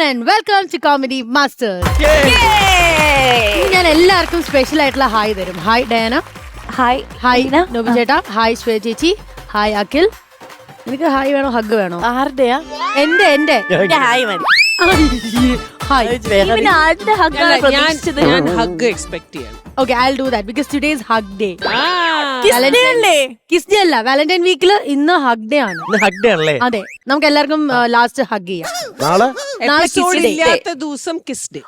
and welcome to Comedy Masters. ഞാൻ എല്ലാവർക്കും special ആയിട്ടുള്ള ഹായ് തരും. Hi Diana, hi hi Nobi ചേട്ടാ, ഹായ് ശ്വേത ചേച്ചി, ഹായ് അഖിൽ. എനിക്ക് ഹായ് വേണോ ഹഗ് വേണോ? ആരുടെയാ? എന്റെ ഹായ് മതി. ഹായ്. ഞാൻ ഹഗ് എക്സ്പെക്ട് ചെയ്യാം. Okay, I'll do that because today is hug day. Kiss day അല്ല, വാലന്റൈൻ വീക്കില് ഇന്ന് ഹഗ് ഡേ ആണ്. ഹഗ് ഡേ ആണല്ലേ? അതെ, നമുക്ക് എല്ലാവർക്കും ലാസ്റ്റ് ഹഗ് ചെയ്യാം. നാളെ എപ്പിസോഡ് ഇല്ലാത്ത ദിവസം കിസ് ഡേ.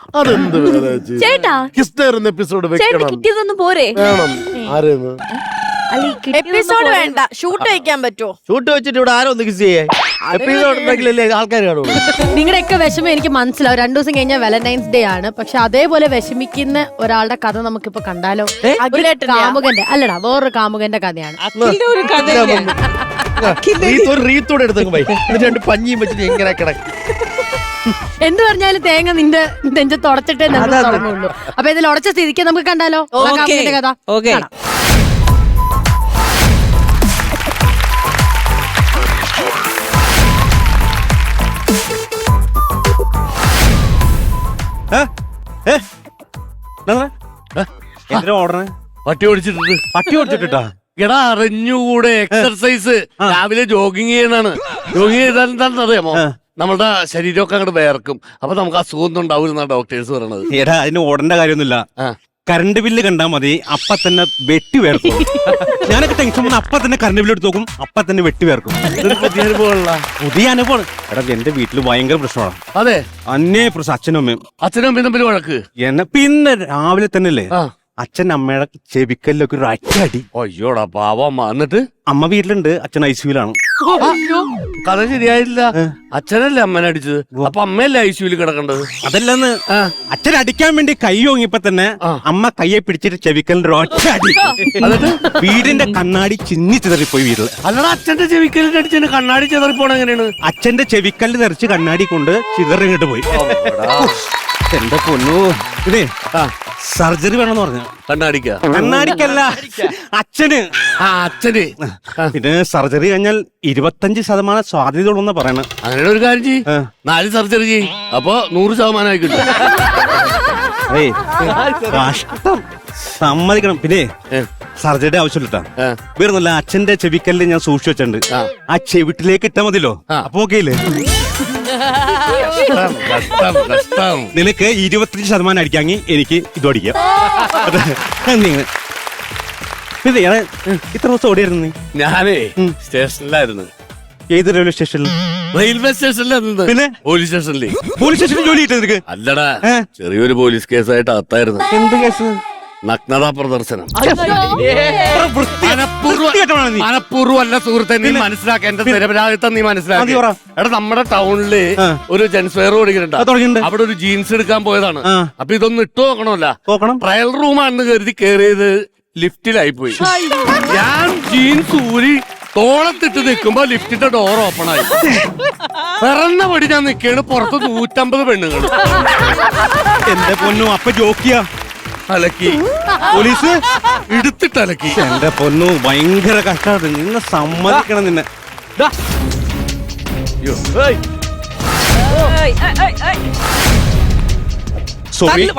ചേട്ടാ കിസ് ഡേ എപ്പിസോഡ് വെക്കണം. കിട്ടിയതൊന്നും പോരെ? വേണം. ആരെന്ന് എപ്പിസോഡ് വേണ്ട, ഷൂട്ട് വെക്കാൻ പറ്റുമോ? ഷൂട്ട് വെച്ചിട്ട് ഇവിടെ ആരോ ഒന്ന് കിസ് ചെയ്യേ. എപ്പിസോഡ് ഉണ്ടെങ്കിലല്ലേ ആൾക്കാർ കാണുള്ളൂ. നിങ്ങളുടെയൊക്കെ വിഷമം എനിക്ക് മനസ്സിലാവും. 2 ദിവസം കഴിഞ്ഞാൽ വാലന്റൈൻസ് ഡേ ആണ്. പക്ഷെ അതേപോലെ വിഷമിക്കുന്ന ഒരാളുടെ കഥ നമുക്കിപ്പോ കണ്ടാലോ? കാമുകന്റെ അല്ലടാ, വേറൊരു കാമുകന്റെ കഥയാണ്. ഒരു കഥയില്ല. റീത്തോടെ എടുത്തേക്കും പോയി. എന്നിട്ട് 2 പഞ്ഞിയും വെച്ചിട്ട് എങ്ങനെ കിടക്കും. എന്ത് പറഞ്ഞാലും തേങ്ങ നിന്റെ നെഞ്ചത്ത് തുടച്ചിട്ടേ നമ്മൾ തുടങ്ങുള്ളൂ. അപ്പൊ ഇതിൽ ഉടച്ച സ്ഥിതിക്ക് നമുക്ക് കണ്ടാലോ കാമുകന്റെ കഥ? കാണാം. പട്ടി ഓടിച്ചിട്ടുണ്ട്. പട്ടി ഓടിച്ചിട്ടാ? എടാ അറിഞ്ഞുകൂടെ, എക്സർസൈസ് രാവിലെ ജോഗിങ് ചെയ്യണാണ്. ജോഗിങ് ചെയ്താൽ എന്താണെന്ന് അറിയാമോ? നമ്മുടെ ശരീരമൊക്കെ അങ്ങോട്ട് വേർക്കും. അപ്പൊ നമുക്ക് അസുഖമൊന്നും ഉണ്ടാവില്ല ഡോക്ടേഴ്സ് പറയണത്. എടാ അതിന് ഓടേണ്ട കാര്യമൊന്നുമില്ല. കറണ്ട് ബില്ല് കണ്ടാ മതി, അപ്പ തന്നെ വെട്ടി വേർക്കും. ഞാനൊക്കെ ടെൻഷൻ വന്ന് അപ്പ തന്നെ കറണ്ട് ബില്ല് എടുത്ത് നോക്കും, അപ്പ തന്നെ വെട്ടി വേർക്കും. പുതിയ അനുഭവമുള്ള പുതിയ അനുഭവമാണ്. എടാ എന്റെ വീട്ടില് ഭയങ്കര പ്രശ്നമാണ്. അതെ, അന്നേ പ്രശ്നം. അച്ഛനും അമ്മയും തമ്മിൽ വഴക്ക്. എന്നെ പിന്നെ രാവിലെ തന്നെ അല്ലേ അച്ഛൻ അമ്മയുടെ ചെവിക്കല്ലൊക്കെ ഒരു അറ്റടി. അയ്യോടാ പാവമ്മ. എന്നിട്ട് അമ്മ വീട്ടിലുണ്ട്, അച്ഛൻ ഐസിയുലാണ്. കഥ ശരിയായില്ല. അച്ഛനല്ലേ അമ്മനെ അടിച്ചത്, അപ്പൊ അമ്മയല്ലേ ഐസിയുവിൽ കിടക്കേണ്ടത്? അതല്ലെന്ന്, അച്ഛൻ അടിക്കാൻ വേണ്ടി കൈ ഓങ്ങിയപ്പോ തന്നെ അമ്മ കയ്യെ പിടിച്ചിട്ട് ചെവിക്കലിന്റെ ഒറ്റ അടി. എന്നിട്ട് വീടിന്റെ കണ്ണാടി ചിന്നി ചിതറിപ്പോയി വീട്ടില്. അല്ലടാ, അച്ഛന്റെ ചെവിക്കലിന്റെ അടിച്ചതിന് കണ്ണാടി ചിതറിപ്പോണ എങ്ങനെയാണ്? അച്ഛന്റെ ചെവിക്കല്ല് തെറിച്ച് കണ്ണാടി കൊണ്ട് ചിതറിങ്ങോട്ട് പോയി. എന്റെ പൊന്നു, ഇതേ സർജറി വേണമെന്ന് പറഞ്ഞു. കണ്ണാടിക്കല്ല, അച്ഛന്. അച്ഛന് പിന്നെ സർജറി കഴിഞ്ഞാൽ 25% സാധ്യതയുള്ളൂന്ന് പറയണ. അങ്ങനെ ഒരു കാര്യം ചെയ്യ്, 4 സർജറി ചെയ്യ്, അപ്പൊ 100% ആയി കിട്ടും. കഷ്ടം, സമ്മതിക്കണം. പിന്നെ സർജറിയുടെ ആവശ്യമില്ല. വേറൊന്നുമില്ല, അച്ഛന്റെ ചെവിക്കല്ല് ഞാൻ സൂക്ഷിച്ചു വെച്ചിട്ടുണ്ട്. ആ ചെവിട്ടിലേക്ക് ഇട്ടാ മതിയല്ലോ, അപ്പൊ ഓക്കെയില്ലേ? നിനക്ക് 25% അടിക്കാമെങ്കിൽ എനിക്ക് ഇതും അടിക്കാം. പിന്നെ ഇത്ര ദിവസം ഓടിയായിരുന്നു നീ? ഞാനേ സ്റ്റേഷനിലായിരുന്നു. ഏത് റെയിൽവേ സ്റ്റേഷനിൽ? റെയിൽവേ സ്റ്റേഷനിലായിരുന്നു. പിന്നെ പോലീസ് സ്റ്റേഷനിൽ. പോലീസ് സ്റ്റേഷനിൽ ജോലി കിട്ടും നിനക്ക്? അല്ലടാ, ചെറിയൊരു പോലീസ് കേസായിട്ട് അകത്തായിരുന്നു. എന്ത് കേസ്? നഗ്നതാ പ്രദർശനം. മനഃപൂർവ്വം അല്ല സുഹൃത്തെ, നീ മനസ്സിലാക്ക. എന്റെ നിരപരാധിത്വം നീ മനസ്സിലാക്കി. എടാ, നമ്മുടെ ടൗണില് ഒരു ജെൻസ് വെയർ തുടങ്ങിയിട്ടുണ്ട്. അവിടെ ഒരു ജീൻസ് എടുക്കാൻ പോയതാണ്. അപ്പൊ ഇതൊന്നും ഇട്ട് നോക്കണമല്ല, ട്രയൽ റൂമാണെന്ന് കരുതി കേറിയത് ലിഫ്റ്റിലായി പോയി. ഞാൻ ജീൻസ് ഊരി തോളത്തിട്ട് നിൽക്കുമ്പോ ലിഫ്റ്റിന്റെ ഡോർ ഓപ്പൺ ആയി. പിറന്ന പടി ഞാൻ നിൽക്കുകയാണ്, പുറത്ത് 150 പെണ്ണുങ്ങൾ. എന്റെ പൊന്നു, അപ്പൊ ജോക്കിയാ അലക്കി പോലീസ് എടുത്തിട്ട് അലക്കി. എന്റെ പൊന്നു, ഭയങ്കര കഷ്ടമാണ്. നിന്നെ സമ്മതിക്കണം. നിന്നെ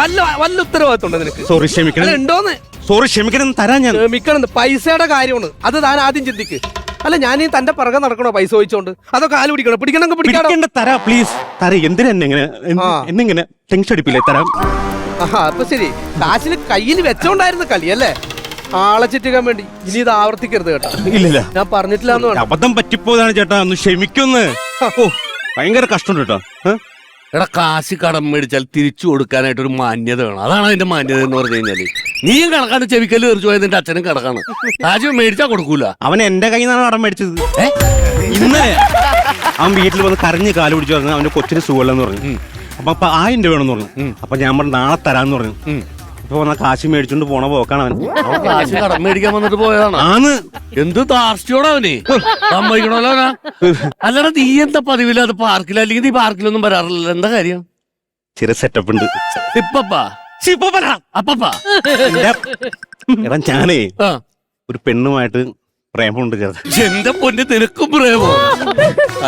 വല്ല ഉത്തരവാദിത്തം നിനക്ക്? സോറി, ക്ഷമിക്കണം. ഉണ്ടോന്ന്? സോറി, ക്ഷമിക്കണം. തരാൻ ഞാൻ ക്ഷമിക്കണം. പൈസയുടെ കാര്യമാണ് അത്, താൻ ആദ്യം ചിന്തിക്ക്. അല്ല, ഞാൻ ഈ തന്റെ പിറകെ നടക്കണോ പൈസ ചോദിച്ചോണ്ട്? അതൊക്കെ കാല് പിടിക്കണം. പിടിക്കണം. തരാ, പ്ലീസ് തരാ. എന്തിനാ എന്നെങ്ങനെ ടെൻഷൻ അടിപ്പില്ലേ? തരാം. അപ്പൊ ശരി, കാശിന് കയ്യിൽ വെച്ചോണ്ടായിരുന്നു കളി അല്ലേ? ആളെ ചിറ്റിക്കാൻ വേണ്ടി. ഇനി ഇത് ആവർത്തിക്കരുത് കേട്ടോ. ഇല്ലില്ല, ഞാൻ പറഞ്ഞിട്ടില്ല. അബദ്ധം പറ്റിപ്പോയതാണ് ചേട്ടാ, ഒന്ന് ക്ഷമിക്കൊന്ന്. ഭയങ്കര കഷ്ടമുണ്ട് കേട്ടോ. എടാ, കാശ് കടം മേടിച്ചാൽ തിരിച്ചു കൊടുക്കാനായിട്ട് ഒരു മാന്യത വേണം. അതാണ് അതിന്റെ മാന്യത എന്ന് പറഞ്ഞു കഴിഞ്ഞാല്. നീയും കണക്കാണ്, ചെവിക്കല്ല് തെറിച്ചു പോയത് നിന്റെ അച്ഛനും കണക്കാണ്. കാശ് മേടിച്ചാ കൊടുക്കൂല. അവൻ എന്റെ കയ്യിൽ നിന്നാണ് കടം മേടിച്ചത്. ഇന്നലെ അവൻ വീട്ടിൽ വന്ന് കരഞ്ഞ് കാല് പിടിച്ചു പറഞ്ഞു അവന്റെ കൊച്ചിന് സുഖമല്ലെന്ന് പറഞ്ഞു. അപ്പൊ 1000 രൂപ വേണമെന്ന് പറഞ്ഞു. അപ്പൊ ഞാൻ പറഞ്ഞു നാളെ തരാന്ന് പറഞ്ഞു. ഇപ്പൊ വന്ന കാശ് മേടിച്ചോണ്ട് പോണ പോക്കാണ് അവൻ. കാശ് കടം മേടിക്കാൻ വന്നിട്ട് പോയതാണ്. ആന്ന്. എന്ത് താർച്ചയോടാ അവന്, സമ്മതിക്കണല്ലോ. അല്ലടാ, നീ എന്താ പതിവില്ല അത് പാർക്കിൽ? അല്ലെങ്കിൽ നീ പാർക്കിലൊന്നും വരാറില്ല, എന്താ കാര്യം? ചെറിയ സെറ്റപ്പ് ഉണ്ട്. അപ്പപ്പാ എടാ, ഞാനേ ഒരു പെണ്ണുമായിട്ട് പ്രേമമുണ്ട് ചേർത്ത്. എന്റെ പൊന്ന് നിനക്കും പ്രേമോ?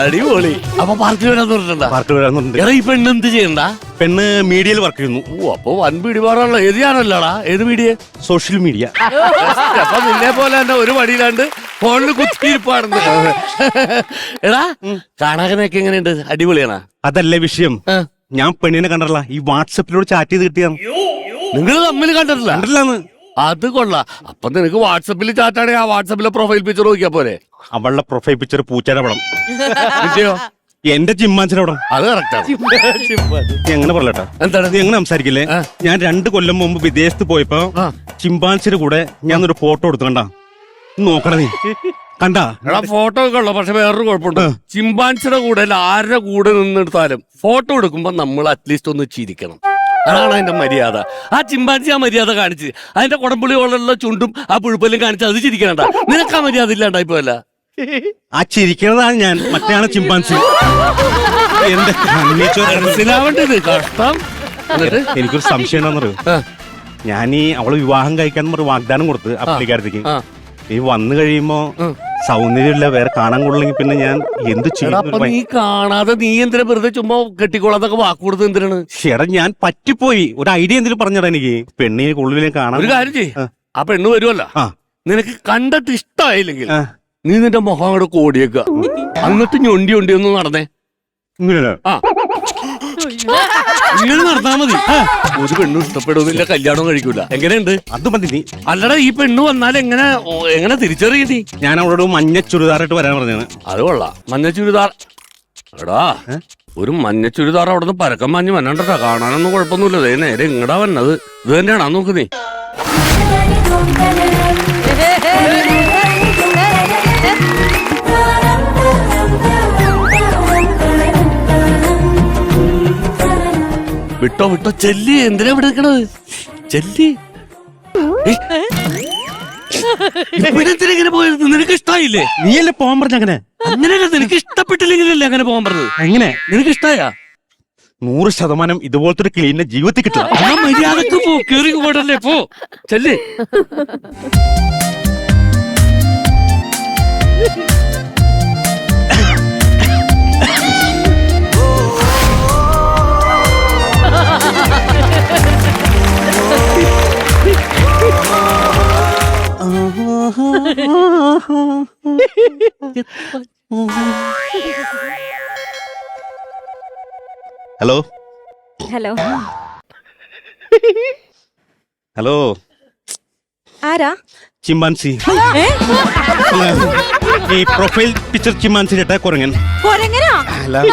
അടിപൊളി. അപ്പൊ പാർട്ടി വരാന്ന് പറഞ്ഞിട്ടുണ്ടാ? പാർട്ടി വരാന്നുണ്ട്. എടാ ഈ പെണ്ണ് എന്ത് ചെയ്യണ്ട? പെണ്ണ് മീഡിയയിൽ വർക്ക് ചെയ്യുന്നു. ഓ അപ്പൊ വൻ പിടിപാടാണല്ലോ. ഏത് ചാനലാടാ? ഏത് മീഡിയ? Social media. അപ്പൊ നിന്നെ പോലെ തന്നെ ഒരു വടിയിലാണ്ട് ഫോണിൽ കുത്തിയിരിപ്പാടുന്നു. എടാ കാണാനൊക്കെ എങ്ങനെയുണ്ട്? അടിപൊളിയാണോ? അതല്ലേ വിഷയം. ഞാൻ പെണ്ണിനെ കണ്ടല്ല, ഈ വാട്സപ്പിലൂടെ ചാറ്റ് ചെയ്ത് കിട്ടിയാണ്. നിങ്ങൾ തമ്മിൽ കണ്ടിട്ടില്ല? കണ്ടില്ലാന്ന്. അത് കൊള്ളാം. അപ്പൊ നിനക്ക് വാട്സപ്പിൽ ചാറ്റാണെങ്കിൽ ആ വാട്സപ്പിലെ പ്രൊഫൈൽ പിക്ചർ നോക്കിയാ പോരെ? അവളുടെ പ്രൊഫൈൽ പിക്ചർ പൂച്ചയുടെ പടം, കിട്ടിയോ? എന്റെ ചിമ്മാൻസിന്റെ പടം. അത് കറക്റ്റാണ്. എങ്ങനെ പറയട്ടാ? എന്താണ് നീ എങ്ങനെ സംസാരിക്കില്ലേ? ഞാൻ 2 കൊല്ലം മുമ്പ് വിദേശത്ത് പോയപ്പോ ചിമ്പാൻസിന്റെ കൂടെ ഞാൻ ഒരു ഫോട്ടോ എടുത്തുകണ്ടാ. നോക്കണ നീ കണ്ടാ? എടാ ഫോട്ടോ ഒക്കെ ഉള്ളു. പക്ഷെ വേറൊരു കുഴപ്പമുണ്ട്. ചിമ്പാൻസിയുടെ കൂടെ ആരുടെ കൂടെ നിന്നെടുത്താലും ഫോട്ടോ എടുക്കുമ്പോ നമ്മൾ അറ്റ്ലീസ്റ്റ് ഒന്ന് ചിരിക്കണം. അതാണ് അതിന്റെ മര്യാദ. ആ ചിമ്പാൻസി ആ മര്യാദ കാണിച്ച് അതിന്റെ കുടംപുളി പോലുള്ള ചുണ്ടും ആ പുഴുപ്പല്ലും കാണിച്ച് അത് ചിരിക്കണ്ട. നിനക്ക് ആ മര്യാദ ഇല്ലാണ്ടായിപ്പോയല്ല. ആ ചിരിക്കണതാണ് ഞാൻ, മറ്റേ ചിമ്പാൻസി. എന്റെ മനസ്സിലാവേണ്ടത് കഷ്ടം. എനിക്കൊരു സംശയം എന്താണെന്നറിയോ? ഞാൻ ഈ അവള് വിവാഹം കഴിക്കാൻ ഒരു വാഗ്ദാനം കൊടുത്ത് അപ്പളിക്കാരത്തേക്ക്. ഈ വന്നു കഴിയുമ്പോ സൗന്ദര്യമില്ല, വേറെ കാണാൻ കൊള്ളില്ലെങ്കിൽ പിന്നെ ഞാൻ എന്ത് ചെയ്യും? നീ കാണാതെ നീ എന്തിനാ വെറുതെ ചുമ്മാ കെട്ടിക്കോളാതൊക്കെ വാക്ക് കൊടുത്ത് എന്തിനാണ്? ചേട്ടാ ഞാൻ പറ്റിപ്പോയി. ഒരു ഐഡിയ എന്തെങ്കിലും പറഞ്ഞടാ എനിക്ക്. പെണ്ണിനെ കൊള്ളിലേക്ക് കാണാൻ. ഒരു കാര്യം ചെയ്യ്, ആ പെണ്ണ് വരുമല്ലോ, നിനക്ക് കണ്ടിട്ട് ഇഷ്ടമായില്ലെങ്കിൽ നീ നിന്റെ മുഖം അങ്ങോട്ട് കോടിയേക്ക, എന്നിട്ട് ഞൊണ്ടി ഒന്ന് നടന്നേ. ഇങ്ങനെ ഇങ്ങനെ നടന്നാ മതി. ഒരു പെണ്ണു ഇഷ്ടപ്പെടുന്നില്ല, കല്യാണം കഴിക്കൂല. എങ്ങനെയുണ്ട്? അത് മതി. നീ അല്ലടാ ഈ പെണ്ണ് വന്നാൽ എങ്ങനെ തിരിച്ചറിയ നീ? ഞാൻ അവളോട് മഞ്ഞ ചുരിദാറായിട്ട് വരാൻ പറഞ്ഞാണ്. അത് കൊള്ളാം. മഞ്ഞ ചുരിദാർ. എടാ ഒരു മഞ്ഞ ചുരിദാർ അവിടെ നിന്ന് പരക്കം മഞ്ഞ് വന്നണ്ടാ. കാണാനൊന്നും കുഴപ്പമൊന്നുമില്ല. നേരെ ഇങ്ങടാ വന്നത്. ഇത് തന്നെയാണോ നോക്ക് നീ? വിട്ടോ വിട്ടോ, ചെല്ലി. എന്തിനാ ഇവിടെ നിൽക്കണത്? ചെല്ലി. ഇങ്ങനെ പോയത് നിനക്ക് ഇഷ്ടായില്ലേ? നീയല്ലേ പോകാൻ പറഞ്ഞ? അങ്ങനെ അങ്ങനെയല്ല, നിനക്ക് ഇഷ്ടപ്പെട്ടില്ലെങ്കിലല്ലേ അങ്ങനെ പോകാൻ പറഞ്ഞത്. എങ്ങനെ നിനക്ക് ഇഷ്ടായാ? 100% ഇതുപോലത്തെ ഒരു ക്ലീനിന്റെ ജീവിതത്തിൽ കിട്ടില്ല. ആ മര്യാദക്ക് പോ, കേറി പോടല്ലേ, പോ ചെല്ലി. ഹലോ ഹലോ ഹലോ, ആരാ? ചിമ്പാൻസി. ഈ പ്രൊഫൈൽ പിക്ചർ ചിമ്പാൻസി ചേട്ടാ കുരങ്ങൻ. അല്ല,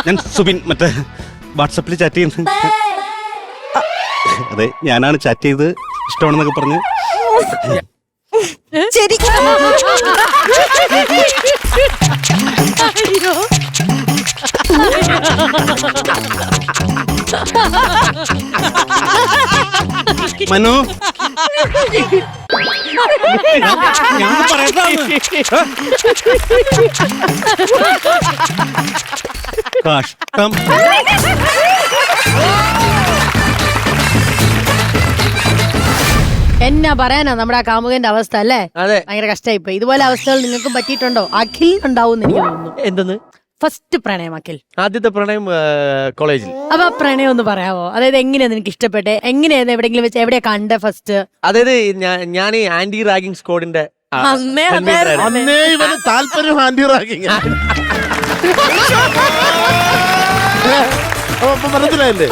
ഞാൻ സുബിൻ, മറ്റേ വാട്സപ്പിൽ ചാറ്റ് ചെയ്യുന്നത്. അതെ, ഞാനാണ് ചാറ്റ് ചെയ്ത് ഇഷ്ടമാണെന്നൊക്കെ പറഞ്ഞ്. മനു, ഞാൻ പറയട്ടെ. കഷ്ടം. എന്നാ പറയാനാ നമ്മുടെ ആ കാമുകന്റെ അവസ്ഥ അല്ലേ? അതെ, ഭയങ്കര കഷ്ടമായിപ്പോ. ഇതുപോലെ അവസ്ഥകൾ നിങ്ങൾക്കും പറ്റിയിട്ടുണ്ടോ? അഖിൽ ഉണ്ടാവും എനിക്ക് തോന്നുന്നു. എന്തെന്ന്? ഫസ്റ്റ് പ്രണയം അഖിൽ. ആദ്യത്തെ പ്രണയം കോളേജിൽ. അപ്പൊ പ്രണയം ഒന്ന് പറയാവോ? അതായത് എങ്ങനെയാ നിനക്ക് ഇഷ്ടപ്പെട്ടെ? എങ്ങനെയായിരുന്നു? എവിടെയെങ്കിലും വെച്ച് എവിടെയാ കണ്ടേ ഫസ്റ്റ്? അതായത് ഞാൻ ഈ ആന്റി റാഗിംഗ് സ്ക്വാഡിന്റെ അന്നേ അന്നേ ഇവന് താല്പര്യം ആന്റി റാഗിങ്. മനസ്സിലായില്ലേ?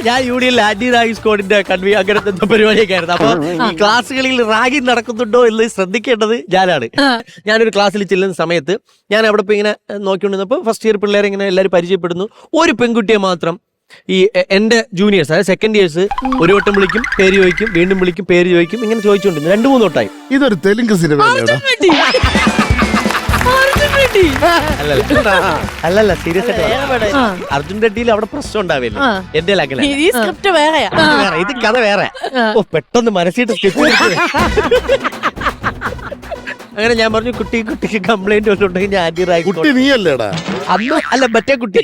ഞാൻ യൂണിയനിൽ ആന്റി റാഗിംഗ് സ്ക്വാഡിന്റെ കൺവീ അങ്ങനത്തെ എന്തോ പരിപാടിയൊക്കെ ആയിരുന്നു. അപ്പൊ ഈ ക്ലാസ്സുകളിൽ റാഗിംഗ് നടക്കുന്നുണ്ടോ എന്ന് ശ്രദ്ധിക്കേണ്ടത് ഞാനാണ്. ഞാനൊരു ക്ലാസ്സിൽ ചെല്ലുന്ന സമയത്ത് ഞാൻ അവിടെ പോയി ഇങ്ങനെ നോക്കിക്കൊണ്ടിരുന്നപ്പോ ഫസ്റ്റ് ഇയർ പിള്ളേരെ ഇങ്ങനെ എല്ലാവരും പരിചയപ്പെടുന്നു. ഒരു പെൺകുട്ടിയെ മാത്രം ഈ എന്റെ ജൂനിയേഴ്സ്, അതായത് സെക്കൻഡ് ഇയേഴ്സ്, ഒരു വട്ടം വിളിക്കും, പേര് ചോദിക്കും, വീണ്ടും വിളിക്കും, പേര് ചോദിക്കും, ഇങ്ങനെ ചോദിച്ചുകൊണ്ടിരുന്നു 2-3 വട്ടമായി. ഇതൊരു തെലുങ്ക് സിനിമ. അല്ലല്ല, സീരിയസ് ആയിട്ട് അർജുൻ റെഡ്ഡിയിൽ അവിടെ പ്രശ്നം ഉണ്ടാവില്ല. എന്റെ സ്ക്രിപ്റ്റ് വേറെയാ, ഇത് കഥ വേറെ. ഓ, പെട്ടെന്ന് മനസ്സിട്ട് സ്കെച്ച്. അങ്ങനെ ഞാൻ പറഞ്ഞു കുട്ടിക്ക് കംപ്ലൈന്റ് വന്നിട്ടുണ്ടെങ്കിൽ ഞാൻ ആന്റി റാഗി കുട്ടി നീയല്ലേടാ? അന്ന് അല്ല മറ്റേ കുട്ടി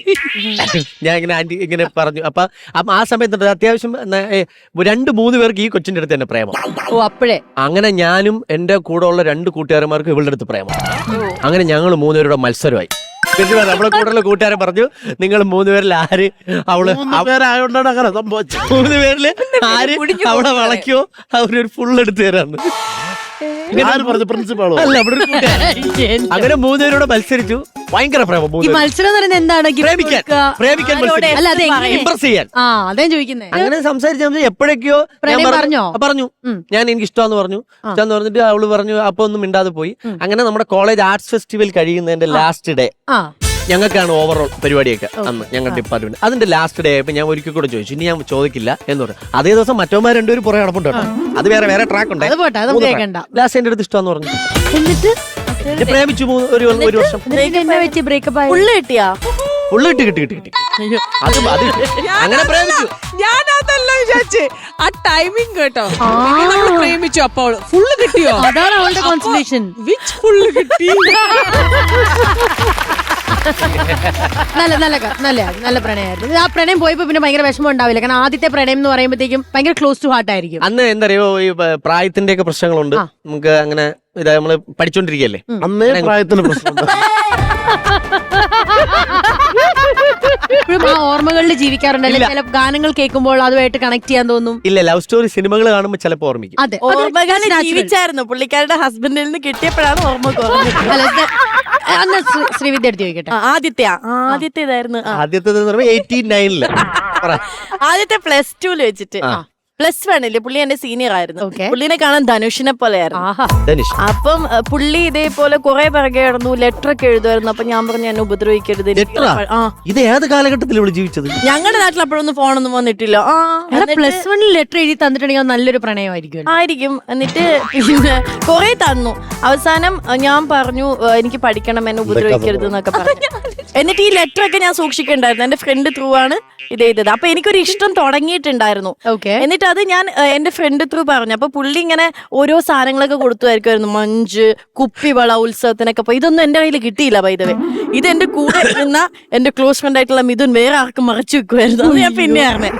ഞാൻ ഇങ്ങനെ ആന്റി ഇങ്ങനെ പറഞ്ഞു. അപ്പൊ ആ സമയത്ത് അത്യാവശ്യം 2-3 പേർക്ക് ഈ കൊച്ചിന്റെ അടുത്ത് തന്നെ പ്രേമം. ഓ അപ്പോഴേ അങ്ങനെ ഞാനും എന്റെ കൂടെ ഉള്ള 2 കൂട്ടുകാരന്മാർക്കും ഇവളുടെ അടുത്ത് പ്രേമം. അങ്ങനെ ഞങ്ങൾ 3 പേരുടെ മത്സരമായി. നമ്മളെ കൂടെയുള്ള കൂട്ടുകാരൻ പറഞ്ഞു നിങ്ങൾ 3 പേരിൽ ആര് പേരായോണ്ടാണ് അങ്ങനെ സംഭവിച്ചത്. 3 പേരില് ആര് അവളെ വളയ്ക്കോ അവരൊരു ഫുൾ എടുത്ത് തരാന്ന്. ആര് പറഞ്ഞു? പ്രിൻസിപ്പാളോ? അല്ല അവിടെ ഒരു കൂട്ടുകാരൻ. അങ്ങനെ 3 പേരോട് മത്സരിച്ചു. ഭയങ്കര പ്രേമം. ഈ മത്സരം എന്ന് പറയുന്നത് എന്താണ്? പ്രേമിക്കാൻ അല്ല അതെ ഇംപ്രസ് ചെയ്യാൻ. ആ അതേ ചോദിക്കുന്നേ. അങ്ങനെ സംസാരിച്ചു എപ്പോഴൊക്കെയോ പറഞ്ഞു ഞാൻ എനിക്ക് ഇഷ്ടമാന്ന് പറഞ്ഞു. ഇഷ്ടമെന്ന് പറഞ്ഞിട്ട് അവള് പറഞ്ഞു. അപ്പൊ ഒന്നും മിണ്ടാതെ പോയി. അങ്ങനെ നമ്മുടെ കോളേജ് ആർട്സ് ഫെസ്റ്റിവൽ കഴിയുന്നതിന്റെ ലാസ്റ്റ് ഡേ ഞങ്ങൾക്കാണ് ഓവറോൾ പരിപാടിയൊക്കെ അന്ന് ഞങ്ങളുടെ ഡിപ്പാർട്ട്മെന്റ്. അതിന്റെ ലാസ്റ്റ് ഡേ ആയപ്പോ ഞാൻ ഒരിക്കൽ കൂടെ ചോദിച്ചു ഇനി ഞാൻ ചോദിക്കില്ല എന്ന് പറഞ്ഞു. അതേ ദിവസം മറ്റവന്മാർ 2 പേരും പുറകെ നടപ്പുണ്ട് കേട്ടോ. അത് വേറെ ട്രാക്ക് ഉണ്ട്. ലാസ്റ്റ് എന്റെ അടുത്ത് ഇഷ്ടമാന്ന് പറഞ്ഞു. എന്നിട്ട് പ്രേമിച്ചു ഒരു വർഷം. പുള്ളി കിട്ടിയാ? ഉള്ളു കിട്ടി അത് അങ്ങനെ പ്രേമിച്ചു. ഞാൻ അതല്ല വിചാരിച്ചേ ആ ടൈമിങ് കേട്ടോ. നമ്മൾ പ്രേമിച്ചു അപ്പോൾ ഫുള്ള് കിട്ടിയോ? അതാണ് അവളുടെ കോൺസെൻട്രേഷൻ. വിച്ച് ഫുള്ള് കിട്ടി? നല്ല പ്രണയമായിരുന്നു. ആ പ്രണയം പോയപ്പോ പിന്നെ ഭയങ്കര വിഷമം ഉണ്ടാവില്ല. കാരണം ആദ്യത്തെ പ്രണയം എന്ന് പറയുമ്പോഴത്തേക്കും ഭയങ്കര ക്ലോസ് ടു ഹാർട്ട് ആയിരിക്കും. അന്ന് എന്താ അറിയോ ഈ പ്രായത്തിന്റെ ഒക്കെ പ്രശ്നങ്ങളുണ്ട്. നമുക്ക് അങ്ങനെ ഇത് നമ്മള് പഠിച്ചോണ്ടിരിക്കല്ലേ. അന്നേ പ്രായത്തിന് പ്രശ്നം. ഇപ്പോഴും ആ ഓർമ്മകളിൽ ജീവിക്കാറുണ്ടല്ലേ? ചില ഗാനങ്ങൾ കേൾക്കുമ്പോൾ അതുമായിട്ട് കണക്ട് ചെയ്യാൻ തോന്നും. ഇല്ല ലവ് സ്റ്റോറി സിനിമകൾ കാണുമ്പോൾ ചിലപ്പോ ഓർമ്മിക്കും. അതെ ഓർമ്മകൾ ജീവിച്ചായിരുന്നു. പുള്ളിക്കാരുടെ ഹസ്ബൻഡിൽ നിന്ന് കിട്ടിയപ്പോഴാണ് ഓർമ്മ കുറഞ്ഞത്. അന്ന് ശ്രീവിദ്യ എടുത്ത് ചോദിക്കട്ടെ. ആദ്യത്തേതായിരുന്നു. ആദ്യത്തെ 89-ല് ആദ്യത്തെ +2 വെച്ചിട്ട്. +1 പുള്ളി എന്റെ സീനിയർ ആയിരുന്നു. Okay. പുള്ളിനെ കാണാൻ ധനുഷിനെ പോലെയായിരുന്നു. ധനുഷ്. അപ്പം പുള്ളി ഇതേപോലെ കുറെ പിറകെ കിടന്നു. ലെറ്റർ ഒക്കെ എഴുതുമായിരുന്നു. അപ്പൊ ഞാൻ പറഞ്ഞു എന്നെ ഉപദ്രവിക്കരുത്. ഇത് ഏത് കാലഘട്ടത്തിൽ ഇവിടെ ജീവിച്ചത്? ഞങ്ങളുടെ നാട്ടിൽ അപ്പോഴൊന്നും ഫോണൊന്നും വന്നിട്ടില്ല. +1 ലെറ്റർ എഴുതി തന്നിട്ടുണ്ടെങ്കിൽ അത് നല്ലൊരു പ്രണയമായിരിക്കും. ആയിരിക്കും. എന്നിട്ട് പിന്നെ കുറെ തന്നു. അവസാനം ഞാൻ പറഞ്ഞു എനിക്ക് പഠിക്കണം, എന്നെ ഉപദ്രവിക്കരുത് എന്നൊക്കെ പറഞ്ഞു. എന്നിട്ട് ഈ ലെറ്റർ ഒക്കെ ഞാൻ സൂക്ഷിക്കണ്ടായിരുന്നു. എന്റെ ഫ്രണ്ട് ത്രൂ ആണ് ഇത് ചെയ്തത്. അപ്പൊ എനിക്കൊരു ഇഷ്ടം തുടങ്ങിയിട്ടുണ്ടായിരുന്നു. എന്നിട്ട് അത് ഞാൻ എന്റെ ഫ്രണ്ട് ത്രൂ പറഞ്ഞു. അപ്പൊ പുള്ളി ഇങ്ങനെ ഓരോ സാധനങ്ങളൊക്കെ കൊടുത്തുമായിരിക്കുമായിരുന്നു. മഞ്ച്, കുപ്പിവള, ഉത്സവത്തിനൊക്കെ. അപ്പൊ ഇതൊന്നും എന്റെ കയ്യിൽ കിട്ടിയില്ല. ബൈദവേ ഇത് എന്റെ കൂടെ നിന്ന എന്റെ ക്ലോസ് ഫ്രണ്ട് ആയിട്ടുള്ള മിഥുൻ വേറെ ആർക്കും മറച്ചു വെക്കുമായിരുന്നു. അത് ഞാൻ പിന്നെ അറിഞ്ഞേ.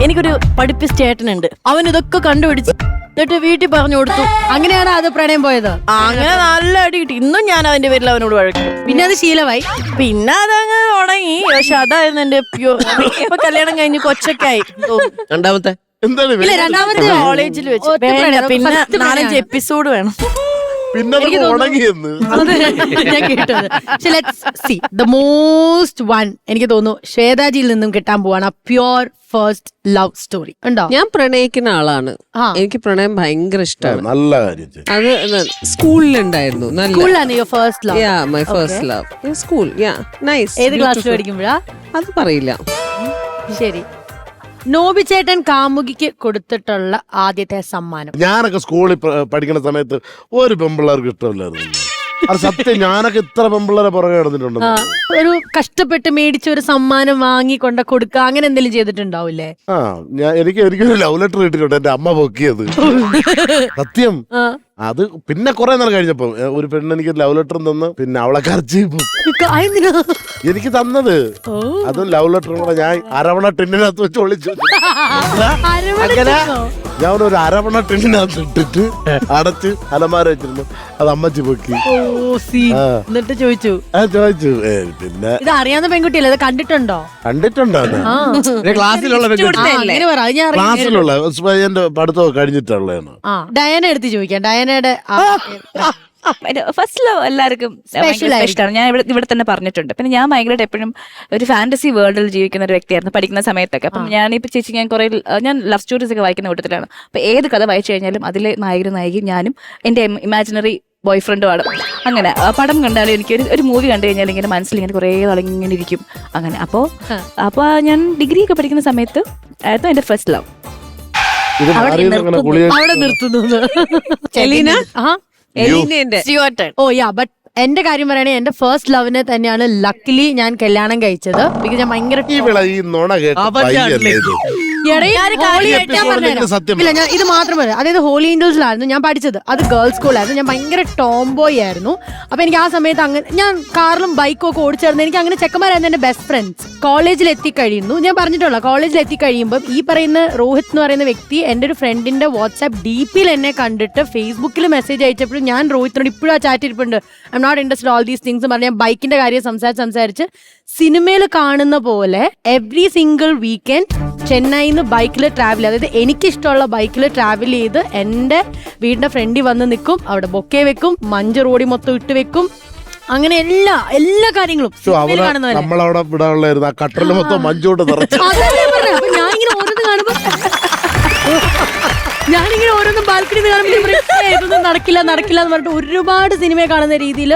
എനിക്കൊരു പഠിപ്പിച്ച ചേട്ടനുണ്ട്. അവൻ ഇതൊക്കെ കണ്ടുപിടിച്ച് എന്നിട്ട് വീട്ടിൽ പറഞ്ഞു കൊടുത്തു. അങ്ങനെയാണ് അത് പ്രണയം പോയത്. അങ്ങനെ നല്ല അടി കിട്ടി. ഇന്നും ഞാൻ അവന്റെ പേരിൽ അവനോട് വഴക്കും. പിന്നെ അത് ശീലമായി. പിന്നെ അതങ്ങ് തുടങ്ങി. പക്ഷെ അതായിരുന്നു എന്റെ പ്യൂർ. ഇപ്പൊ കല്യാണം കഴിഞ്ഞ് കൊച്ചൊക്കെയായി. രണ്ടാമത്തെ എന്താണ് രണ്ടാമത്തെ കോളേജിൽ വെച്ച് പിന്നെ 4-5 എപ്പിസോഡ് വേണം. പിന്നെ ഉണങ്ങിയെന്ന് ഞാൻ കേട്ടത്. ദ മോസ്റ്റ് വൺ എനിക്ക് തോന്നുന്നു ശ്വേതാജിയിൽ നിന്നും കിട്ടാൻ പോവാണ് പ്യുവർ ഫസ്റ്റ് ലവ് സ്റ്റോറി. ഉണ്ടോ? ഞാൻ പ്രണയിക്കുന്ന ആളാണ്. എനിക്ക് പ്രണയം ഭയങ്കര ഇഷ്ടമാണ്. നല്ല കാര്യം. അത് സ്കൂളിലുണ്ടായിരുന്നു. സ്കൂളിലാണ് your first love? Yeah my first love school. Yeah nice. ഏത് ക്ലാസ്സിൽ പഠിക്കുമ്പോഴാ? അത് പറയില്ല. ശരി. നോബി ചേട്ടൻ കാമുകിക്ക് കൊടുത്തിട്ടുള്ള ആദ്യത്തെ സമ്മാനം? ഞാനൊക്കെ സ്കൂളിൽ പഠിക്കുന്ന സമയത്ത് ഒരു പെമ്പിള്ളേർക്ക് ഇഷ്ടമില്ലായിരുന്നു. അത് സത്യം. ഞാനൊക്കെ ഇത്ര പെമ്പിള്ളേരെ പുറകെ കിടന്നിട്ടുണ്ട്. ഒരു കഷ്ടപ്പെട്ട് മേടിച്ച ഒരു സമ്മാനം വാങ്ങി കൊണ്ട് കൊടുക്കുക അങ്ങനെ എന്തെങ്കിലും ചെയ്തിട്ടുണ്ടാവില്ലേ? എനിക്കൊരു ലവ് ലെറ്റർ കിട്ടിയിട്ടുണ്ട്. എന്റെ അമ്മ പൊക്കിയത്. സത്യം. അത് പിന്നെ കുറെ നാൾ കഴിഞ്ഞപ്പോ ഒരു പെണ്ണ് എനിക്ക് ലവ് ലെറ്റർ തന്ന്. പിന്നെ അവളെ കരച്ച് എനിക്ക് തന്നത്. അതും ലവ് ലെറ്ററും കൂടെ ഞാൻ അരവണ ടിന്നിനകത്ത് വെച്ച് ഒളിച്ചു. ഞാൻ ഒരു അരവണ ടിന്നിനകത്ത് ഇട്ടിട്ട് അടച്ച് അലമാര വെച്ചിരുന്നു. അത് അമ്മച്ചി പൊക്കി. എന്നിട്ട് ചോദിച്ചു. പിന്നെ ഇത് അറിയാവുന്ന പെൺകുട്ടിയല്ലേ? ഇത് കണ്ടിട്ടുണ്ടോ? കണ്ടിട്ടുണ്ടോ? ക്ലാസ്സിലുള്ള ക്ലാസ്സിലുള്ള എന്റെ പഠിത്തമൊക്കെ കഴിഞ്ഞിട്ടുള്ളതാണ്. ഡയന എടുത്ത് ചോദിക്കാം. ഡയനയുടെ ഫസ്റ്റ് ലവ് എല്ലാവർക്കും ഇഷ്ടമാണ്. ഞാൻ ഇവിടെ തന്നെ പറഞ്ഞിട്ടുണ്ട്. പിന്നെ ഞാൻ ഭയങ്കരമായിട്ട് എപ്പോഴും ഒരു ഫാന്റസി വേൾഡിൽ ജീവിക്കുന്ന ഒരു വ്യക്തിയായിരുന്നു പഠിക്കുന്ന സമയത്തൊക്കെ. അപ്പം ഞാനിപ്പോൾ ചേച്ചി ഞാൻ ലവ് സ്റ്റോറീസ് ഒക്കെ വായിക്കുന്ന കൂട്ടത്തിലാണ്. അപ്പൊ ഏത് കഥ വായിച്ചു കഴിഞ്ഞാലും അതിലെ നായകനും നായികയും ഞാനും എന്റെ ഇമാജിനറി ബോയ് ഫ്രണ്ടുമാണ്. അങ്ങനെ പടം കണ്ടാലും എനിക്ക് ഒരു മൂവി കണ്ടു കഴിഞ്ഞാൽ ഇങ്ങനെ മനസ്സിൽ ഇങ്ങനെ കുറേ നാളിങ്ങനെ ഇരിക്കും. അങ്ങനെ അപ്പോൾ ഞാൻ ഡിഗ്രി ഒക്കെ പഠിക്കുന്ന സമയത്ത് ആയിരുന്നു എന്റെ ഫസ്റ്റ് ലവ്. അവിടെ നിർത്തുന്നു. ഓ യാ ബട്ട് എന്റെ കാര്യം പറയുകയാണെങ്കിൽ എന്റെ ഫസ്റ്റ് ലവിനെ തന്നെയാണ് ലക്കിലി ഞാൻ കല്യാണം കഴിച്ചത്. ബിക്കോസ് ഞാൻ ഭയങ്കര സത്യം ഇല്ല, ഞാൻ ഇത് മാത്രമല്ല, അതായത് ഹോളി ഏഞ്ചൽസിലായിരുന്നു ഞാൻ പഠിച്ചത്. അത് ഗേൾസ് സ്കൂളായിരുന്നു. ഞാൻ ഭയങ്കര ടോംബോയ് ആയിരുന്നു. അപ്പൊ എനിക്ക് ആ സമയത്ത് അങ്ങനെ ഞാൻ കാറിലും ബൈക്കും ഒക്കെ ഓടിച്ചേർന്ന് എനിക്ക് അങ്ങനെ ചെക്കന്മാരായിരുന്നു എന്റെ ബെസ്റ്റ് ഫ്രണ്ട്സ്. കോളേജിൽ എത്തിക്കഴിയുന്നു, ഞാൻ പറഞ്ഞിട്ടുള്ള കോളേജിൽ എത്തിക്കഴിയുമ്പോൾ ഈ പറയുന്ന രോഹിത് എന്ന് പറയുന്ന വ്യക്തി എന്റെ ഒരു ഫ്രണ്ടിന്റെ വാട്സ്ആപ്പ് DP-യിൽ എന്നെ കണ്ടിട്ട് ഫേസ്ബുക്കിൽ മെസ്സേജ് അയച്ചപ്പോഴും ഞാൻ രോഹിത്തിനോട് ഇപ്പോഴും ആ ചാറ്റ് ഇരിപ്പുണ്ട്. I'm not interested all these things പറഞ്ഞ ബൈക്കിന്റെ കാര്യം സംസാരിച്ച് സിനിമയിൽ കാണുന്ന പോലെ എവറി സിംഗിൾ വീക്കെൻഡ് ചെന്നൈന്ന് ബൈക്കിൽ ട്രാവൽ, അതായത് എനിക്കിഷ്ടമുള്ള ബൈക്കിൽ ട്രാവൽ ചെയ്ത് എൻ്റെ വീടിന്റെ ഫ്രണ്ടിൽ വന്ന് നിൽക്കും. അവിടെ ബൊക്കെ വെക്കും, മഞ്ഞ് റോഡി മൊത്തം ഇട്ട് വെക്കും. അങ്ങനെ എല്ലാ കാര്യങ്ങളും സിനിമയിൽ കാണുന്ന പോലെ. നമ്മളവിടെ വിടാനുള്ളായിരുന്നു ആ കട്ടറിൽ മൊത്തം മഞ്ചോട്ട് നിറച്ചു. അപ്പൊ ഞാനിങ്ങനെ ഓരോന്ന് കാണുമ്പോ ഞാനിങ്ങനെ ഓരോന്നും ബാൽക്കണി കാണുമ്പോൾ ഇതൊന്നും നടക്കില്ല എന്ന് പറഞ്ഞിട്ട് ഒരുപാട് സിനിമ കാണുന്ന രീതിയിൽ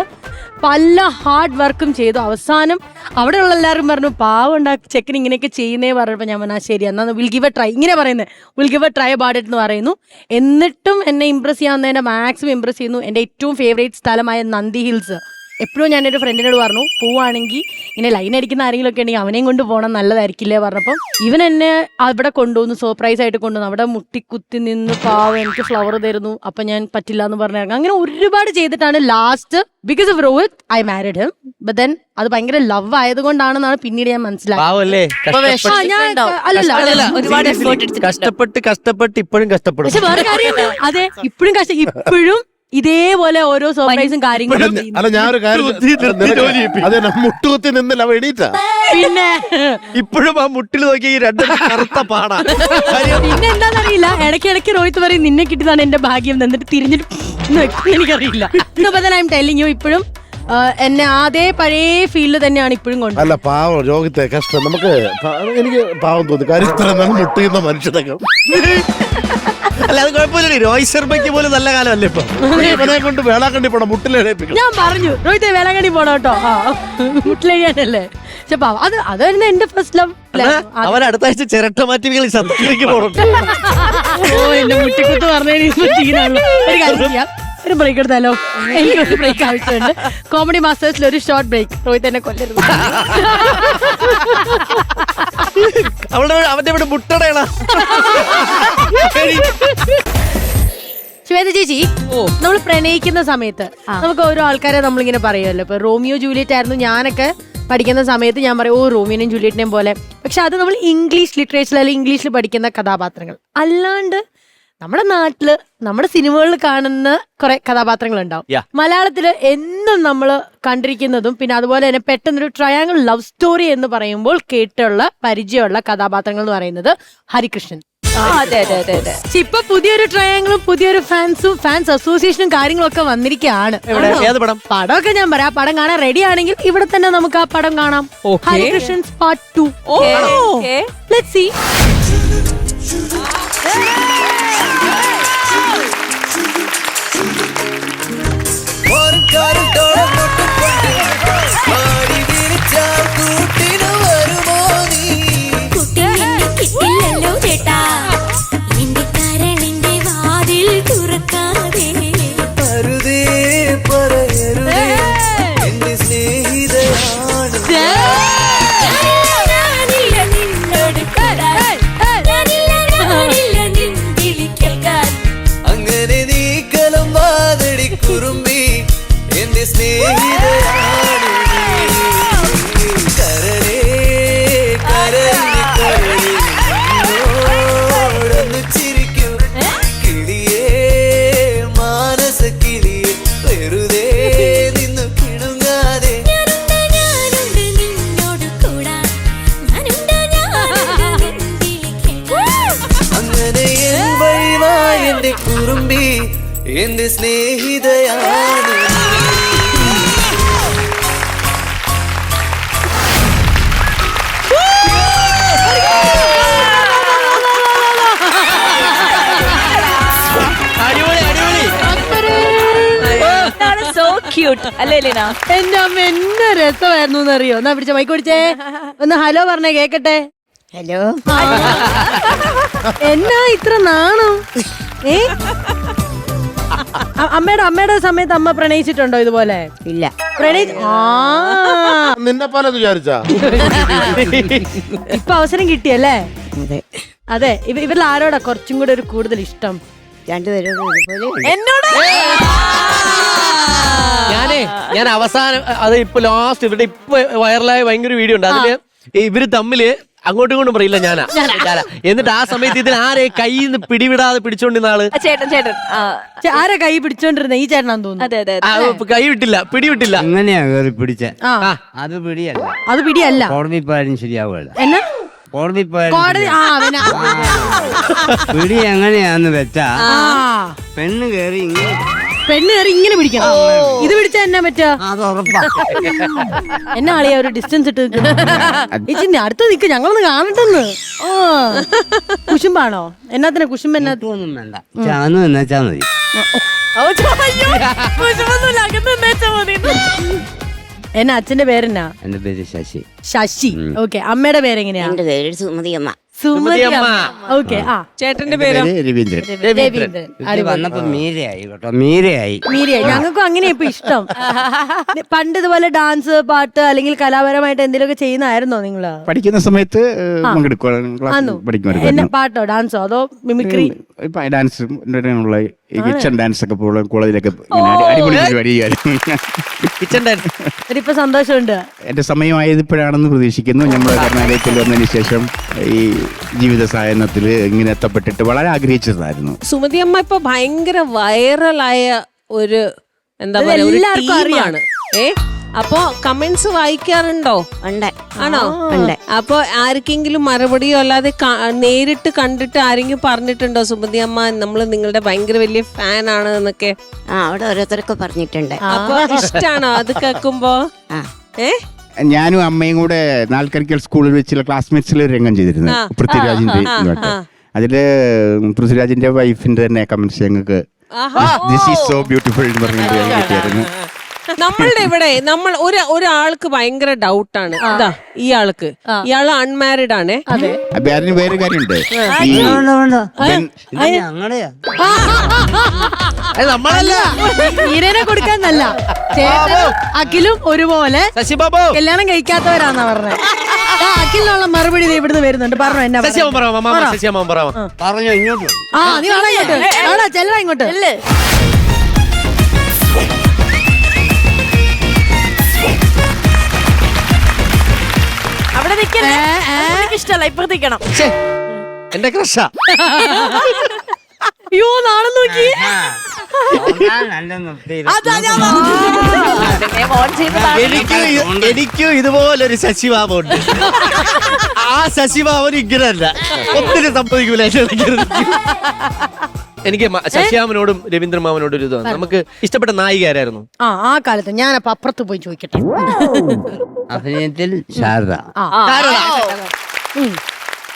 പല ഹാർഡ് വർക്കും ചെയ്തു. അവസാനം അവിടെയുള്ള എല്ലാവരും പറഞ്ഞു പാവം ഉണ്ടാക്കി ചെക്കൻ ഇങ്ങനെയൊക്കെ ചെയ്യുന്നേ പറഞ്ഞപ്പോൾ ഞാൻ പറഞ്ഞാൽ ശരി എന്നാ വിൽ ഗിവ് എ ട്രൈ, ഇങ്ങനെ പറയുന്നത് will give A try about it എന്ന് പറയുന്നു. എന്നിട്ടും എന്നെ ഇംപ്രസ് ചെയ്യാവുന്നതിന്റെ മാക്സിമം ഇംപ്രസ് ചെയ്യുന്നു. എൻ്റെ ഏറ്റവും ഫേവറേറ്റ് സ്ഥലമായ നന്ദി ഹിൽസ്. എപ്പോഴും ഞാൻ എൻ്റെ ഫ്രണ്ടിനോട് പറഞ്ഞു പോവാണെങ്കിൽ ഇങ്ങനെ ലൈൻ അടിക്കുന്ന ആരെങ്കിലും ഒക്കെ ഉണ്ടെങ്കിൽ അവനെയും കൊണ്ട് പോകണം, നല്ലതായിരിക്കില്ലേ പറഞ്ഞപ്പം ഇവൻ എന്നെ അവിടെ കൊണ്ടുവന്നു, സർപ്രൈസ് ആയിട്ട് കൊണ്ടുവന്നു. അവിടെ മുട്ടിക്കുത്തി നിന്ന് പാവം എനിക്ക് ഫ്ലവർ തരുന്നു. അപ്പൊ ഞാൻ പറ്റില്ല എന്ന് പറഞ്ഞിറങ്ങാം. അങ്ങനെ ഒരുപാട് ചെയ്തിട്ടാണ് last because of Rohit I married him. But then അത് ഭയങ്കര ലവ് ആയതുകൊണ്ടാണെന്നാണ് പിന്നീട് ഞാൻ മനസ്സിലായത്. കഷ്ടപ്പെട്ട് ഇപ്പോഴും കഷ്ടപ്പെടും. പക്ഷെ വേറെ കാര്യം അതെ, ഇപ്പോഴും ഇതേപോലെ ഓരോ സർപ്രൈസും കാര്യങ്ങളും. അല്ല ഞാനൊരു കാര്യം അതെ മുട്ടുകുത്തി നിന്നില്ല അവ എണീറ്റാ. പിന്നെ ഇപ്പോഴും ആ മുട്ടിൽ നോക്കി ഈ രണ്ട് കറുത്ത പാടാ. പിന്നെ എന്താണെന്നറിയില്ല, ഇടയ്ക്കിടയ്ക്ക് രോഹിത് പറയും നിന്നെ കിട്ടിയതാണ് എന്റെ ഭാഗ്യം, എന്നിട്ട് തിരിഞ്ഞിട്ട് എനിക്കറിയില്ല. ഐ എം ടെല്ലിങ് യു ഇപ്പോഴും എന്നെ അതേ പഴയ ഫീൽഡ് തന്നെയാണ് ഇപ്പോഴും കൊണ്ട്. അല്ല പാവം രോഹിത്തെ കഷ്ടം. നമുക്ക് എനിക്ക് പാവം തോന്നി കാര്യം ഇത്ര മുട്ടുന്ന മനുഷ്യനൊക്കെ. അല്ല അത് കുഴപ്പമില്ല, രോഹിത് ശർമ്മയ്ക്ക് പോലും നല്ല കാലമല്ലേ ഇപ്പൊ. ഇവനെ കൊണ്ട് വേളാങ്കണ്ണി പോണം, മുട്ടിലെഴുപ്പിക്കണം. ഞാൻ പറഞ്ഞു രോഹിത്തെ വേളാങ്കണ്ണി പോണം കേട്ടോ, മുട്ടിലെഴിയാനല്ലേ. പക്ഷെ പാവം അതായിരുന്നു എന്റെ ഫസ്റ്റ് ലവ്. അവൻ അടുത്ത ആഴ്ച ചിരട്ട മാറ്റി സത്യത്തിലേക്ക് പോകണം. ഓ എന്റെ മുട്ടിക്കുത്ത് പറഞ്ഞാണ്. ഒരു കാര്യം ചെയ്യാം, ഒരു ബ്രേക്ക് എടുത്താലോ? എനിക്കൊരു ബ്രേക്ക് ആവശ്യമുണ്ട്. കോമഡി മാസ്റ്റേഴ്സിൽ ഒരു ഷോർട്ട് ബ്രേക്ക്. രോഹിത് എന്നെ കൊല്ലരുത്. അവന്റെ ഇവിടെ മുട്ടടയണ ശ്വേത ചേച്ചി, നമ്മൾ പ്രണയിക്കുന്ന സമയത്ത് നമുക്ക് ഓരോ ആൾക്കാരെ നമ്മളിങ്ങനെ പറയുമല്ലോ. ഇപ്പൊ റോമിയോ ജൂലിയറ്റ് ആയിരുന്നു ഞാനൊക്കെ പഠിക്കുന്ന സമയത്ത്. ഞാൻ പറയും ഓ റോമിയോനെയും ജൂലിയറ്റിനെയും പോലെ. പക്ഷെ അത് നമ്മൾ ഇംഗ്ലീഷ് ലിറ്ററേച്ചർ അല്ലെങ്കിൽ ഇംഗ്ലീഷിൽ പഠിക്കുന്ന കഥാപാത്രങ്ങൾ. അല്ലാണ്ട് നമ്മുടെ നാട്ടില് നമ്മുടെ സിനിമകളിൽ കാണുന്ന കുറെ കഥാപാത്രങ്ങൾ ഉണ്ടാവും. മലയാളത്തില് എന്നും നമ്മൾ കണ്ടിരിക്കുന്നതും പിന്നെ അതുപോലെ തന്നെ പെട്ടെന്നൊരു ട്രയാങ്കിൾ ലവ് സ്റ്റോറി എന്ന് പറയുമ്പോൾ കേട്ടുള്ള പരിചയമുള്ള കഥാപാത്രങ്ങൾ എന്ന് പറയുന്നത് ഹരികൃഷ്ണൻ. ഇപ്പൊ പുതിയൊരു ട്രയാങ്കിളും പുതിയൊരു ഫാൻസ് അസോസിയേഷനും കാര്യങ്ങളൊക്കെ വന്നിരിക്കുകയാണ്. പടമൊക്കെ ഞാൻ പറയാം. ആ പടം കാണാൻ റെഡി ആണെങ്കിൽ ഇവിടെ തന്നെ നമുക്ക് ആ പടം കാണാം. ഹരികൃഷ്ണൻസ് പാർട്ട് 2. Let's see. എന്റെ സ്നേഹിതയാണ്. എന്റെ അമ്മ എന്നെ രസമായിരുന്നു എന്നറിയോ. എന്നാ പിടിച്ച മൈക്ക് പിടിച്ചേ, ഒന്ന് ഹലോ പറഞ്ഞേ കേക്കട്ടെ. ഹലോ. എന്നാ ഇത്ര നാണം? അമ്മയുടെ സമയത്ത് അമ്മ പ്രണയിച്ചിട്ടുണ്ടോ ഇതുപോലെ? ഇല്ല. നിന്നെ പോലെ വിചാരിച്ചാ ഇപ്പൊ അവസരം കിട്ടിയല്ലേ? അതെ ഇവരിൽ ആരോടാ കുറച്ചും കൂടെ ഒരു കൂടുതൽ ഇഷ്ടം? എന്നോട് ഞാൻ അവസാനം അത് ഇപ്പൊ ലാസ്റ്റ് ഇവരുടെ ഇപ്പൊ വൈറലായ ഭയങ്കര വീഡിയോ ഉണ്ട്. അതില് ഇവര് തമ്മില് അങ്ങോട്ടും ഇങ്ങോട്ടും പറയില്ല ഞാനാ. എന്നിട്ട് ആ സമയത്ത് ഇതിൽ ആരെ കയ്യിൽ നിന്ന് പിടിവിടാതെ പിടിച്ചോണ്ടിരുന്ന ആള് ചേട്ടൻ ആരാ കൈ പിടിച്ചോണ്ടിരുന്ന? ഈ ചേട്ടനാന്ന് തോന്നുന്നു. അതെ അതെ കൈ വിട്ടില്ല, പിടിവിട്ടില്ല. അങ്ങനെയാ കയറി പിടിച്ച ആ അത് പിടിയല്ല. അത് പിടിയല്ല. കോടതി പോയാലും ശരിയാവുകയില്ല. എന്നാ കോടതി പോയാലും കോടതി പിടി എങ്ങനെയാന്ന് വെച്ചാ ആ പെണ്ണ് കയറി ഇങ്ങനെ പെണ്ണ് കയറി ഇങ്ങനെ പിടിക്കണം. ഇത് പിടിച്ചാ എന്നാ പറ്റാ? അത് ഉറപ്പാ. എന്നാ ആളിയാ ഒരു ഡിസ്റ്റൻസ് ഇട്ട് ഇച്ചിന്റെ അടുത്ത് നിക്ക്, ഞങ്ങളൊന്ന് കാണട്ടെന്ന്. കുശുമ്പാണോ? എന്നാത്തിനാ കുശുമ്പ്? എന്നാ ഒന്നും വേണ്ട, ചാന്ന് നിന്നാച്ചാ മതി. എന്നാ അച്ഛന്റെ പേരെന്നാ? എന്റെ പേര് ശശി. ശശി. ഓക്കെ. അമ്മയുടെ പേരെങ്ങനെയാ? എന്റെ പേര് സുമതിയമ്മ. സുമതി അമ്മ. ഓക്കെ. ആ ചേട്ടന്റെ പേരോ? രവീന്ദ്രൻ. രവീന്ദ്രൻ. വന്നപ്പോ മീരയായി കേട്ടോ, മീരയായി. മീരിയ. ഞങ്ങൾക്കും അങ്ങനെ ഇപ്പൊ ഇഷ്ടം. പണ്ട് ഇതുപോലെ ഡാൻസ്, പാട്ട് അല്ലെങ്കിൽ കലാപരമായിട്ട് എന്തെങ്കിലുമൊക്കെ ചെയ്യുന്നതായിരുന്നോ നിങ്ങള്? പഠിക്കുന്ന സമയത്ത് ആന്നോ? എന്നാ പാട്ടോ ഡാൻസോ അതോ മിമിക്രി? ഡാൻസ് കിച്ചൺ ഡാൻസ് ഒക്കെ കോളേജിലൊക്കെ അടിപൊളി പരിപാടിയായിരുന്നു. Kitchen dance. ഇപ്പൊ സന്തോഷമുണ്ട്. എന്റെ സമയമായത് ഇപ്പോഴാണെന്ന് പ്രതീക്ഷിക്കുന്നു. നമ്മൾ കർണാടകത്തിൽ വന്നതിന് ശേഷം ഈ ജീവിത സായനത്തിൽ ഇങ്ങനെ എത്തപ്പെട്ടിട്ട് വളരെ ആഗ്രഹിച്ചതായിരുന്നു. സുമതി അമ്മ ഇപ്പൊ ഭയങ്കര വൈറലായ ഒരു എന്താ പറയാ ഒരു എല്ലാവർക്കും അറിയാം. ടീമാണ്. അപ്പൊ കമന്റ്സ് വായിക്കാറുണ്ടോ? ഉണ്ട്. ആണോ? ഉണ്ട്. അപ്പൊ ആർക്കെങ്കിലും മറുപടിയോ അല്ലാതെ നേരിട്ട് കണ്ടിട്ട് ആരെങ്കിലും പറഞ്ഞിട്ടുണ്ടോ സുമതി അമ്മ നമ്മള് നിങ്ങളുടെ ഭയങ്കര വലിയ ഫാൻ ആണ് എന്നൊക്കെ? അവിടെ ഓരോരുത്തരൊക്കെ പറഞ്ഞിട്ടുണ്ട്. അപ്പൊ ഇഷ്ടാണോ അത് കേൾക്കുമ്പോ? ഞാനും അമ്മയും കൂടെ നാൽക്കരിക്കൽ സ്കൂളിൽ വെച്ചുള്ള ക്ലാസ്മേറ്റ്സിൽ ഒരു രംഗം ചെയ്തിരുന്നു. പൃഥ്വിരാജിന്റെ ഇതുമായിട്ട്. അതില് പൃഥ്വിരാജിന്റെ വൈഫിന്റെ തന്നെ കമന്റ്സ് ഞങ്ങൾക്ക് ദിസ് ഈസ് സോ ബ്യൂട്ടിഫുൾ എന്ന് പറഞ്ഞിട്ട് കിട്ടിയായിരുന്നു. നമ്മളുടെ ഇവിടെ ഒരാൾക്ക് ഭയങ്കര ഡൗട്ടാണ്. ഇതാ ഇയാൾക്ക്, ഇയാള് അൺമാരിഡ് ആണ്. അപ്പൊ അതിന് വേറെ കാര്യമുണ്ട്. അങ്ങനെയാ നമ്മളല്ല ഈരനെ കൊടുക്കാന്നല്ല, ചേട്ടനും അഖിലും ഒരുപോലെ ശശിബാബു കല്യാണം കഴിക്കാത്തവരാന്നാ പറഞ്ഞത്. അഖിലിനുള്ള മറുപടി ഇവിടുന്ന് വരുന്നുണ്ട്. പറഞ്ഞു എന്നാ ശശിയമ്മ പറയാം. ശശിയമ്മ പറയാം. പറഞ്ഞോ ഇങ്ങോട്ട്. ആ നീ വേണം ഇങ്ങോട്ട്. ചെല്ലടാ ഇങ്ങോട്ട്. അവിടെ നിൽക്കല്ലേ, ഇഷ്ടല്ല, ഇപ്പുറത്തേക്കണം. എന്റെ ക്രഷാ. അയ്യോ നാളെ നോക്കി. എനിക്കും ഇതുപോലൊരു ശശിബാബുണ്ട്. ആ ശശിബാബൻ ഇങ്ങനല്ല, ഒത്തിരി സംഭവിക്കൂല. എനിക്ക് ശശിയാമനോടും രവീന്ദ്രമാമനോടും ഒരു ഇതാണ്. നമുക്ക് ഇഷ്ടപ്പെട്ട നായിക ആരായിരുന്നു ആ കാലത്ത്? ഞാനപ്പോ അപ്പുറത്ത് പോയി ചോദിക്കട്ടെ. അഭിനയത്തിൽ ശാരദ.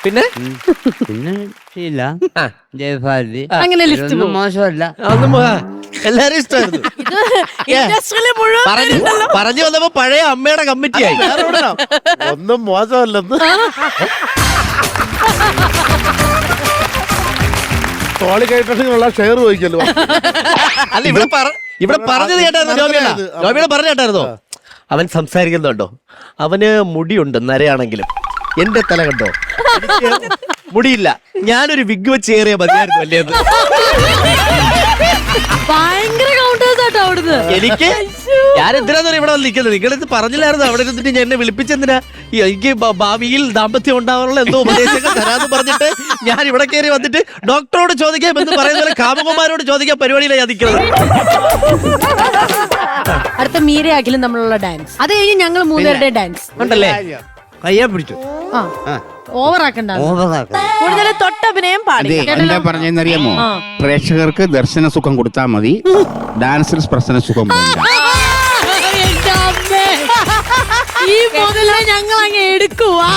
പിന്നെ പിന്നെ ശീല, ജയഭാരതി. അങ്ങനെ ലിസ്റ്റ് ഒന്നും മോശമല്ല. എല്ലാരും ഇഷ്ടമായിരുന്നു. ഇൻഡസ്ട്രിയിലെ മുഴുവൻ പറഞ്ഞു വന്നപ്പോ പഴയ അമ്മയുടെ കമ്മിറ്റിയായി. ഒന്നും മോശമല്ലെന്ന് തോളി കേട്ടിട്ടുള്ള ഷെയർ ചോദിക്കല്ലോ. അല്ല ഇവിടെ പറഞ്ഞത് കേട്ടായിരുന്നു. ജോബിയുടെ പറഞ്ഞു കേട്ടായിരുന്നോ? അവൻ സംസാരിക്കുന്നുണ്ടോ? അവന് മുടിയുണ്ട് നരയാണെങ്കിലും. എന്റെ തല കണ്ടോ? മുടിയില്ല. ഞാനൊരു വിഗ് വെച്ച് ഏറിയ മതിയായിരുന്നു അല്ലേ? ഭയങ്കര കൗണ്ടേഴ്സ് ആട്ടോ അവിടുന്ന്. എനിക്ക് ഞാൻ എന്തിനാന്ന് ഇവിടെ വന്ന് നിൽക്കുന്നത്? നിങ്ങളിത് പറഞ്ഞില്ലായിരുന്നു. അവിടെ ഇരുന്നിട്ട് ഞാൻ എന്നെ വിളിപ്പിച്ചെന്തിനാ? എനിക്ക് ഭാവിയിൽ ദാമ്പത്യം ഉണ്ടാവാനുള്ള എന്തോ ഉപദേശങ്ങൾ തരാന്ന് പറഞ്ഞിട്ട് ഞാൻ ഇവിടെ കയറി വന്നിട്ട് ഡോക്ടറോട് ചോദിക്കാം എന്ന് പറയുന്ന കാമുകന്മാരോട് ചോദിക്കാൻ പരിപാടിയിലാണ് ഞാൻ നിൽക്കുന്നത്. അടുത്ത മീര അഖിലും തമ്മിലുള്ള ഡാൻസ്. അത് കഴിഞ്ഞ് ഞങ്ങൾ മൂന്നുപേരുടെ ഡാൻസ് ഉണ്ടല്ലേ? കയ്യെ പിടിച്ചു. ഓവറാക്കണ്ട. കൂടുതൽ തൊട്ടഭിനയം പാടി. എന്താ പറഞ്ഞെന്നറിയാമോ? പ്രേക്ഷകർക്ക് ദർശന സുഖം കൊടുത്താൽ മതി, ഡാൻസിൽ സ്പർശന സുഖം വേണ്ട. ഈ മുതലേ ഞങ്ങൾ അങ്ങ് എടുക്കുവാ.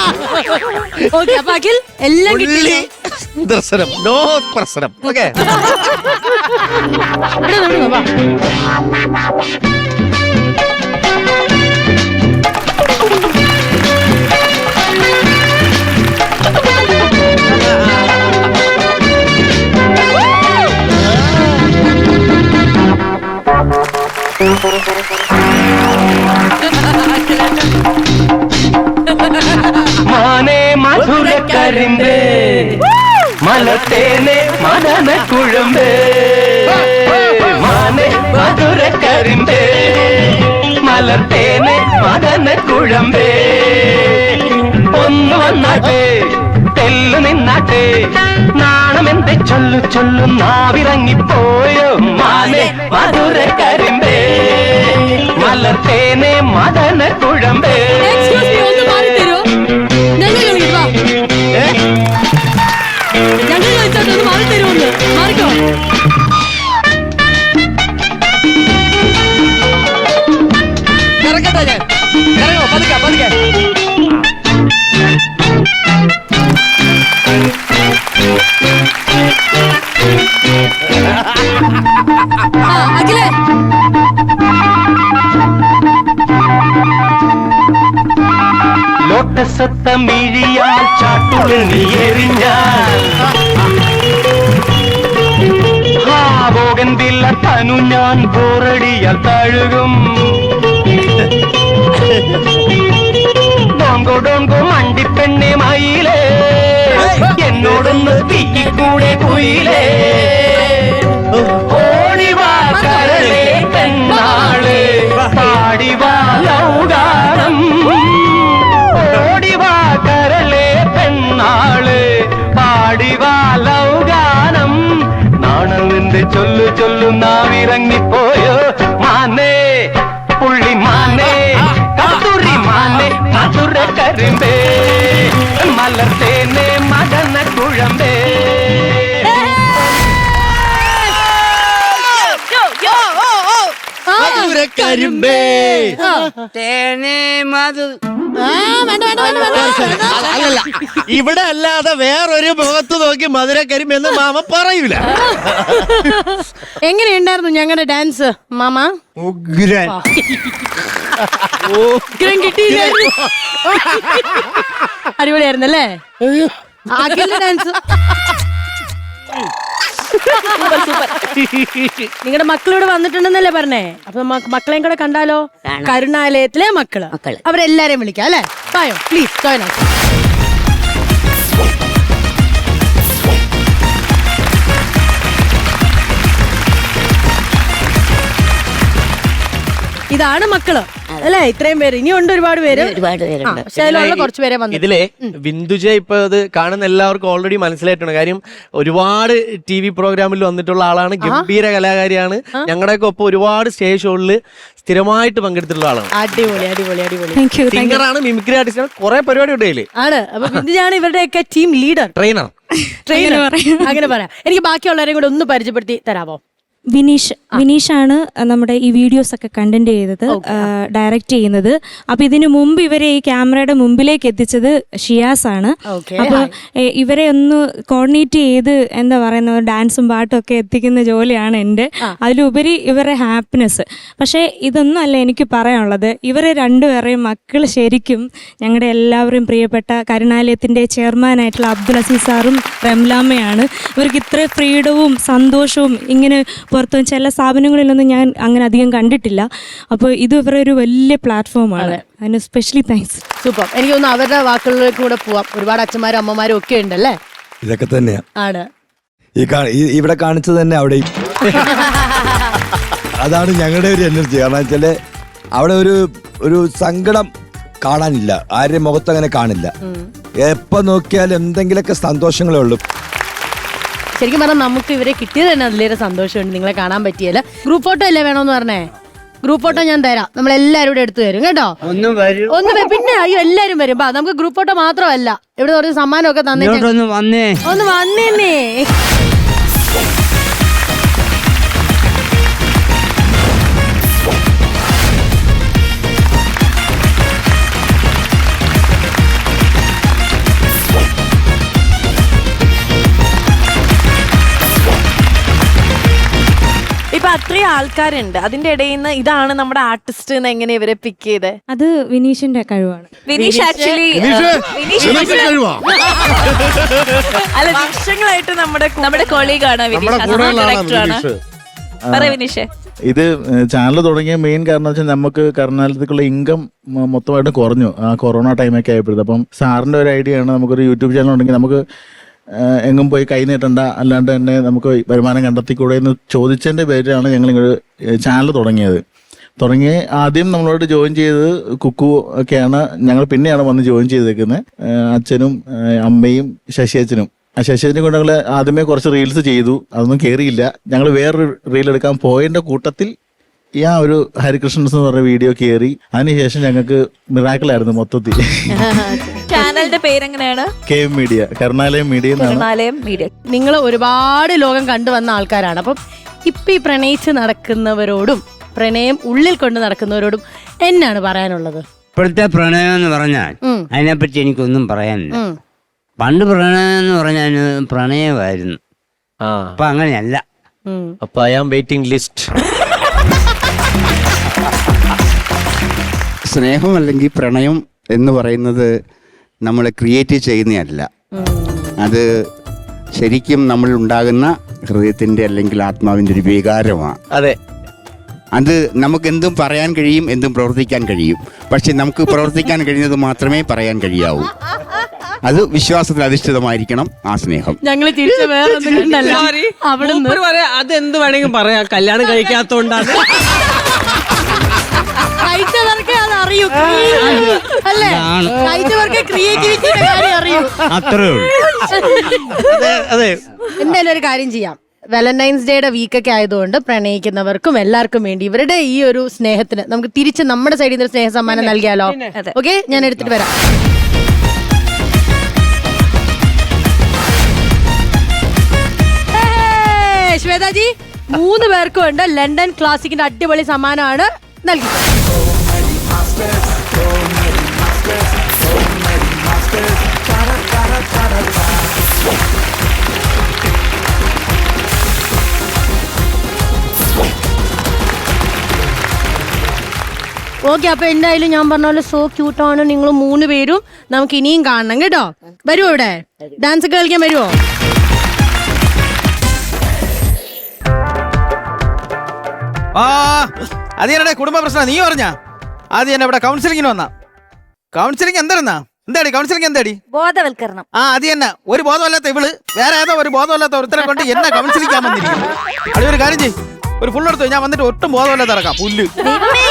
ഓക്കെ. അപ്പൊ അഖിൽ എല്ലാം കിട്ടി. ദർശനം, നോ പ്രശ്നം. ഓക്കെ. മാനേ മധുര കരിമ്പേ മലത്തേനെ മദന കുഴമ്പേ മാനെ മധുര കരിമ്പേ മലത്തേനെ മദന കുഴമ്പേ ഒന്ന് വന്നാട്ടെ തെല്ലു നിന്നാട്ടെ നാണമെന്തെ ചൊല്ലു ചൊല്ലു നാവിറങ്ങിപ്പോയോ മാനെ മധുര കരിമ്പേ മലത്തേനെ മദന കുഴമ്പേ. ഒന്ന് മാറി തരുമോ? ഞങ്ങൾ ചോദിച്ചോട്ടെ, ഒന്ന് മാറി തരുമോന്ന്? മാറിക്കോ. ഇറങ്ങട്ടെ ഞാൻ, ഇറങ്ങോ, പതുക്കെ പതുക്കെ. അഖിലേ, ലോട്ടസത്ത മിഴിയാൽ ചാട്ടുകൾ നീ എറിഞ്ഞാൽ ബോഗൻ വില്ല തനു ഞാൻ ബോറടിയാൽ തഴുകും ഡോങ്കോ ഡോങ്കോ മണ്ടിപ്പെണ്ണെ മയിലേ എന്നോടൊന്ന് തീക്കൂടെ കുയിലേ ഓടിവാ കരളേ പെണ്ണാളേ പാടിവാ ലൗകാരം ഓടിവാ കരളേ പെണ്ണാളേ പാടിവാ ലൗകാനം നാണമെന്റെ ചൊല്ലു ചൊല്ലു നാവിറങ്ങിപ്പോയോ മാനേ പുള്ളി മാനേ കത്തുറി മാനേ മധുര കരിമ്പേ മലർത്തേനെ മദന കുഴമ്പേ. കരിമ്പേ തേനെ മധു. അല്ലല്ല, ഇവിടെ അല്ലാതെ വേറൊരു മുഖത്ത് നോക്കി മധുര കരിമ്പെന്ന് മാമ പറയൂല. എങ്ങനെയുണ്ടായിരുന്നു ഞങ്ങളുടെ ഡാൻസ് മാമ? ഉഗ്രൻ. ഉഗ്രം കിട്ടിയില്ലായിരുന്നു. അടിപൊളിയായിരുന്നല്ലേ അഖിലിന്റെ ഡാൻസ്? നിങ്ങളുടെ മക്കളിവിടെ വന്നിട്ടുണ്ടെന്നല്ലേ പറഞ്ഞേ? അപ്പൊ മക്കളെയും കൂടെ കണ്ടാലോ? കരുണാലയത്തിലെ മക്കള് അവരെല്ലാരെയും വിളിക്കാം അല്ലേ? പായോ പ്ലീസ് ജോയിൻ us. ഇതാണ് മക്കള് അല്ലേ? ഇത്രയും പേര്, ഇനിയുണ്ട് ഒരുപാട് പേര്. ഒരുപാട് പേരുണ്ട്. പക്ഷെ അതിലുള്ള കുറച്ച് പേരെ വന്നു. ഇതിലെ ബിന്ദുജ ഇപ്പൊ ഇത് കാണുന്ന എല്ലാവർക്കും ഓൾറെഡി മനസ്സിലായിട്ടുണ്ട്. കാര്യം ഒരുപാട് TV പ്രോഗ്രാമിൽ വന്നിട്ടുള്ള ആളാണ്, ഗംഭീര കലാകാരിയാണ്. ഞങ്ങളുടെയൊക്കെ ഒപ്പം ഒരുപാട് സ്റ്റേജ് ഷോകളിൽ സ്ഥിരമായിട്ട് പങ്കെടുത്തിട്ടുള്ള ആളാണ്. അടിപൊളി അടിപൊളി അടിപൊളി. സിംഗറാണ്, മിമിക്രി ആർട്ടിസ്റ്റാണ്, കുറെ പരിപാടി ഉണ്ട് ഇതില്. ആണ്. അപ്പൊ ബിന്ദുജാണ് ഇവരുടെയൊക്കെ ടീം ലീഡർ, ട്രെയിനർ. അങ്ങനെ പറയാം. എനിക്ക് ബാക്കിയുള്ളവരെയും കൂടെ ഒന്ന് പരിചയപ്പെടുത്തി തരാമോ? വിനീഷാണ് നമ്മുടെ ഈ വീഡിയോസ് ഒക്കെ കണ്ടന്റ് ചെയ്തത്, ഡയറക്റ്റ് ചെയ്യുന്നത്. അപ്പൊ ഇതിനു മുമ്പ് ഇവരെ ഈ ക്യാമറയുടെ മുമ്പിലേക്ക് എത്തിച്ചത് ഷിയാസ് ആണ്. അപ്പൊ ഇവരെ ഒന്ന് കോർഡിനേറ്റ് ചെയ്ത് എന്താ പറയുന്ന ഡാൻസും പാട്ടും ഒക്കെ എത്തിക്കുന്ന ജോലിയാണ് എൻ്റെ. അതിലുപരി ഇവരുടെ ഹാപ്പിനെസ്. പക്ഷേ ഇതൊന്നും അല്ല എനിക്ക് പറയാനുള്ളത്. ഇവരെ രണ്ടുപേരെയും മക്കൾ ശരിക്കും ഞങ്ങളുടെ എല്ലാവരും പ്രിയപ്പെട്ട കരുണാലയത്തിന്റെ ചെയർമാനായിട്ടുള്ള അബ്ദുൽ അസീസ് സാറും റംലാമ്മയാണ്. ഇവർക്ക് ഇത്ര ഫ്രീഡവും സന്തോഷവും ഇങ്ങനെ പുറത്തും ചില സ്ഥാപനങ്ങളിലൊന്നും ഞാൻ അങ്ങനെ അധികം കണ്ടിട്ടില്ല. അപ്പോൾ ഇത് ഇവരുടെ ഒരു വലിയ പ്ലാറ്റ്ഫോമാണ്. അതിന് സ്പെഷ്യലി താങ്ക്സ്. സൂപ്പർ. എനിക്ക് തോന്നുന്നു അവരുടെ വാക്കുകളിലേക്ക് കൂടെ പോവാം. ഒരുപാട് അച്ഛന്മാരും അമ്മമാരും ഒക്കെ ഉണ്ടല്ലേ? ഇതൊക്കെ തന്നെയാ ആണ് ഇവിടെ കാണിച്ചത് തന്നെ അവിടെയും. അതാണ് ഞങ്ങളുടെ ഒരു എനർജി. കാരണം വെച്ചാല് അവിടെ ഒരു സങ്കടം കാണാനില്ല, ആരുടെയും മുഖത്ത് അങ്ങനെ കാണില്ല. എപ്പോ നോക്കിയാലും എന്തെങ്കിലുമൊക്കെ സന്തോഷങ്ങളേ ഉള്ളൂ. ശരിക്കും പറഞ്ഞാൽ നമുക്ക് ഇവരെ കിട്ടിയത് തന്നെ അതിലേറെ സന്തോഷമുണ്ട്. നിങ്ങളെ കാണാൻ പറ്റിയല്ല. ഗ്രൂപ്പ് ഫോട്ടോ അല്ലേ വേണോന്ന് പറഞ്ഞേ? ഗ്രൂപ്പ് ഫോട്ടോ ഞാൻ തരാം, നമ്മളെല്ലാരും കൂടെ എടുത്തു തരും കേട്ടോ. ഒന്ന് പിന്നെ അയ്യോ എല്ലാരും വരും. നമുക്ക് ഗ്രൂപ്പ് ഫോട്ടോ മാത്രമല്ല, ഇവിടെ കുറച്ച് സമ്മാനമൊക്കെ തന്നെ. ഒന്ന് വന്നേന്നേ. ഇപ്പൊ അത്രയും ആൾക്കാരുണ്ട്, അതിന്റെ ഇടയിൽ നിന്ന് ഇതാണ് നമ്മുടെ ആർട്ടിസ്റ്റ് എന്ന് എങ്ങനെ ഇവരെ പിക്ക് ചെയ്ത്? അത് വിനീഷിന്റെ കഴിവാണ്. വിനീഷ് ആക്ച്വലി അല്ല, വർഷങ്ങളായിട്ട് നമ്മുടെ കൊളീഗാണ് വിനീഷ്. വിനീഷ് ഇത് ചാനൽ തുടങ്ങിയ മെയിൻ കാരണം വെച്ചാൽ നമുക്ക് കർണാലയത്തിലുള്ള ഇൻകം മൊത്തമായിട്ട് കുറഞ്ഞു ആ കൊറോണ ടൈമൊക്കെ ആയപ്പോഴത്തെ. അപ്പം സാറിന്റെ ഒരു ഐഡിയ ആണ്, നമുക്കൊരു യൂട്യൂബ് ചാനൽ ഉണ്ടെങ്കിൽ നമുക്ക് എങ്ങും പോയി കൈ നീട്ടണ്ട, അല്ലാണ്ട് തന്നെ നമുക്ക് വരുമാനം കണ്ടെത്തിക്കൂടെ എന്ന് ചോദിച്ചതിൻ്റെ പേരിലാണ് ഞങ്ങൾ ഇങ്ങോട്ട് ചാനൽ തുടങ്ങി ആദ്യം നമ്മളോട് ജോയിൻ ചെയ്തത് കുക്കു ഒക്കെയാണ്. ഞങ്ങൾ പിന്നെയാണ് വന്ന് ജോയിൻ ചെയ്തേക്കുന്നത്. അച്ഛനും അമ്മയും ശശിയച്ഛനും. ശശിയച്ഛനെ കൊണ്ട് ഞങ്ങൾ ആദ്യമേ കുറച്ച് റീൽസ് ചെയ്തു, അതൊന്നും കയറിയില്ല. ഞങ്ങൾ വേറൊരു റീൽ എടുക്കാൻ പോയതിൻ്റെ കൂട്ടത്തിൽ ഈ ആ ഒരു ഹരികൃഷ്ണൻസ് എന്ന് പറഞ്ഞ വീഡിയോ കയറി. അതിനുശേഷം ഞങ്ങൾക്ക് മിറാക്കിളായിരുന്നു മൊത്തത്തിൽ. ചാനലിന്റെ പേരെങ്ങനെയാണ്? KM മീഡിയ, കരുണാലയം മീഡിയ എന്നാണ്. കരുണാലയം മീഡിയ. നിങ്ങൾ ഒരുപാട് ലോകം കണ്ടുവന്ന ആൾക്കാരാണ്. അപ്പം ഇപ്പം ഈ പ്രണയിച്ച് നടക്കുന്നവരോടും പ്രണയം ഉള്ളിൽ കൊണ്ട് നടക്കുന്നവരോടും എന്നാണ് പറയാനുള്ളത്? ഇപ്പോഴത്തെ പ്രണയം എന്ന് പറഞ്ഞാൽ അതിനെപ്പറ്റി എനിക്കൊന്നും പറയാനില്ല. പണ്ട് പ്രണയം എന്ന് പറഞ്ഞാൽ പ്രണയമായിരുന്നു, അപ്പൊ അങ്ങനെയല്ല. അപ്പൊ ഐ ആം വെയിറ്റിംഗ് ലിസ്റ്റ്. സ്നേഹം അല്ലെങ്കിൽ പ്രണയം എന്ന് പറയുന്നത് നമ്മൾ ക്രിയേറ്റ് ചെയ്യുന്നതല്ല, അത് ശരിക്കും നമ്മൾ ഉണ്ടാകുന്ന ഹൃദയത്തിന്റെ അല്ലെങ്കിൽ ആത്മാവിന്റെ ഒരു വികാരമാണ്. അതെ, അത് നമുക്ക് എന്തും പറയാൻ കഴിയും, എന്തും പ്രവർത്തിക്കാൻ കഴിയും. പക്ഷെ നമുക്ക് പ്രവർത്തിക്കാൻ കഴിയുന്നത് മാത്രമേ പറയാൻ കഴിയാവൂ. അത് വിശ്വാസത്തിൽ അധിഷ്ഠിതമായിരിക്കണം ആ സ്നേഹം. ഞങ്ങള് തിരിച്ച് വേറെ ഒന്നും കണ്ടല്ല. അവിടെ അതെന്ത് വേണമെങ്കിൽ പറയാം, കല്യാണം കഴിക്കാത്തോണ്ടാണ്. കഴിച്ചവർക്ക് അത് അറിയൂ അല്ലേ? കഴിച്ചവർക്ക് ക്രിയേറ്റിവിറ്റിയുടെ കാര്യം അറിയൂ. അത്രേ ഉള്ളൂ. അതെ, എന്തായാലും ഒരു കാര്യം ചെയ്യാം. വാലന്റൈൻസ് ഡേയുടെ വീക്കൊക്കെ ആയതുകൊണ്ട് പ്രണയിക്കുന്നവർക്കും എല്ലാവർക്കും വേണ്ടി ഇവരുടെ ഈ ഒരു സ്നേഹത്തിന് നമുക്ക് തിരിച്ച് നമ്മുടെ സൈഡിൽ നിന്ന് സ്നേഹ സമ്മാനം നൽകിയാലോ? ഓക്കെ, ഞാൻ എടുത്തിട്ട് വരാം. ശ്വേതാജി, 3 പേർക്കും ഉണ്ട് ലണ്ടൻ ക്ലാസിക്കിന്റെ അടിപൊളി സമ്മാനമാണ് നൽകി. ഓക്കെ, അപ്പൊ എന്തായാലും ഞാൻ പറഞ്ഞ പോലെ സോ ക്യൂട്ടാണ് നിങ്ങൾ 3 പേരും. നമുക്ക് ഇനിയും കാണണം കേട്ടോ. വരുമോ ഇവിടെ ഡാൻസ് ഒക്കെ കളിക്കാൻ വരുമോ? അത് തന്നെ കുടുംബ പ്രശ്നം. നീ പറഞ്ഞ ആദ്യം തന്നെ ഇവിടെ കൗൺസിലിങ്ങിന് വന്ന കൗൺസിലിംഗ് എന്താടി കൗൺസിലിംഗ് എന്താടി? ബോധവൽക്കരണം. അത് തന്നെ. ഒരു ബോധമല്ലാത്ത ഇവള് വേറെ ഏതോ ഒരു ബോധമല്ലാത്ത ഒരുത്തരെ കൊണ്ട് എന്നെ കൗൺസിലിംഗ് വന്നിരിക്കുന്നു. അത് ഒരു കാര്യം ചെയ്യും, ഒരു ഫുൾ എടുത്തു, ഞാൻ വന്നിട്ട് ഒട്ടും ബോധമല്ലാത്ത ഇറക്കാം. പുല്ല്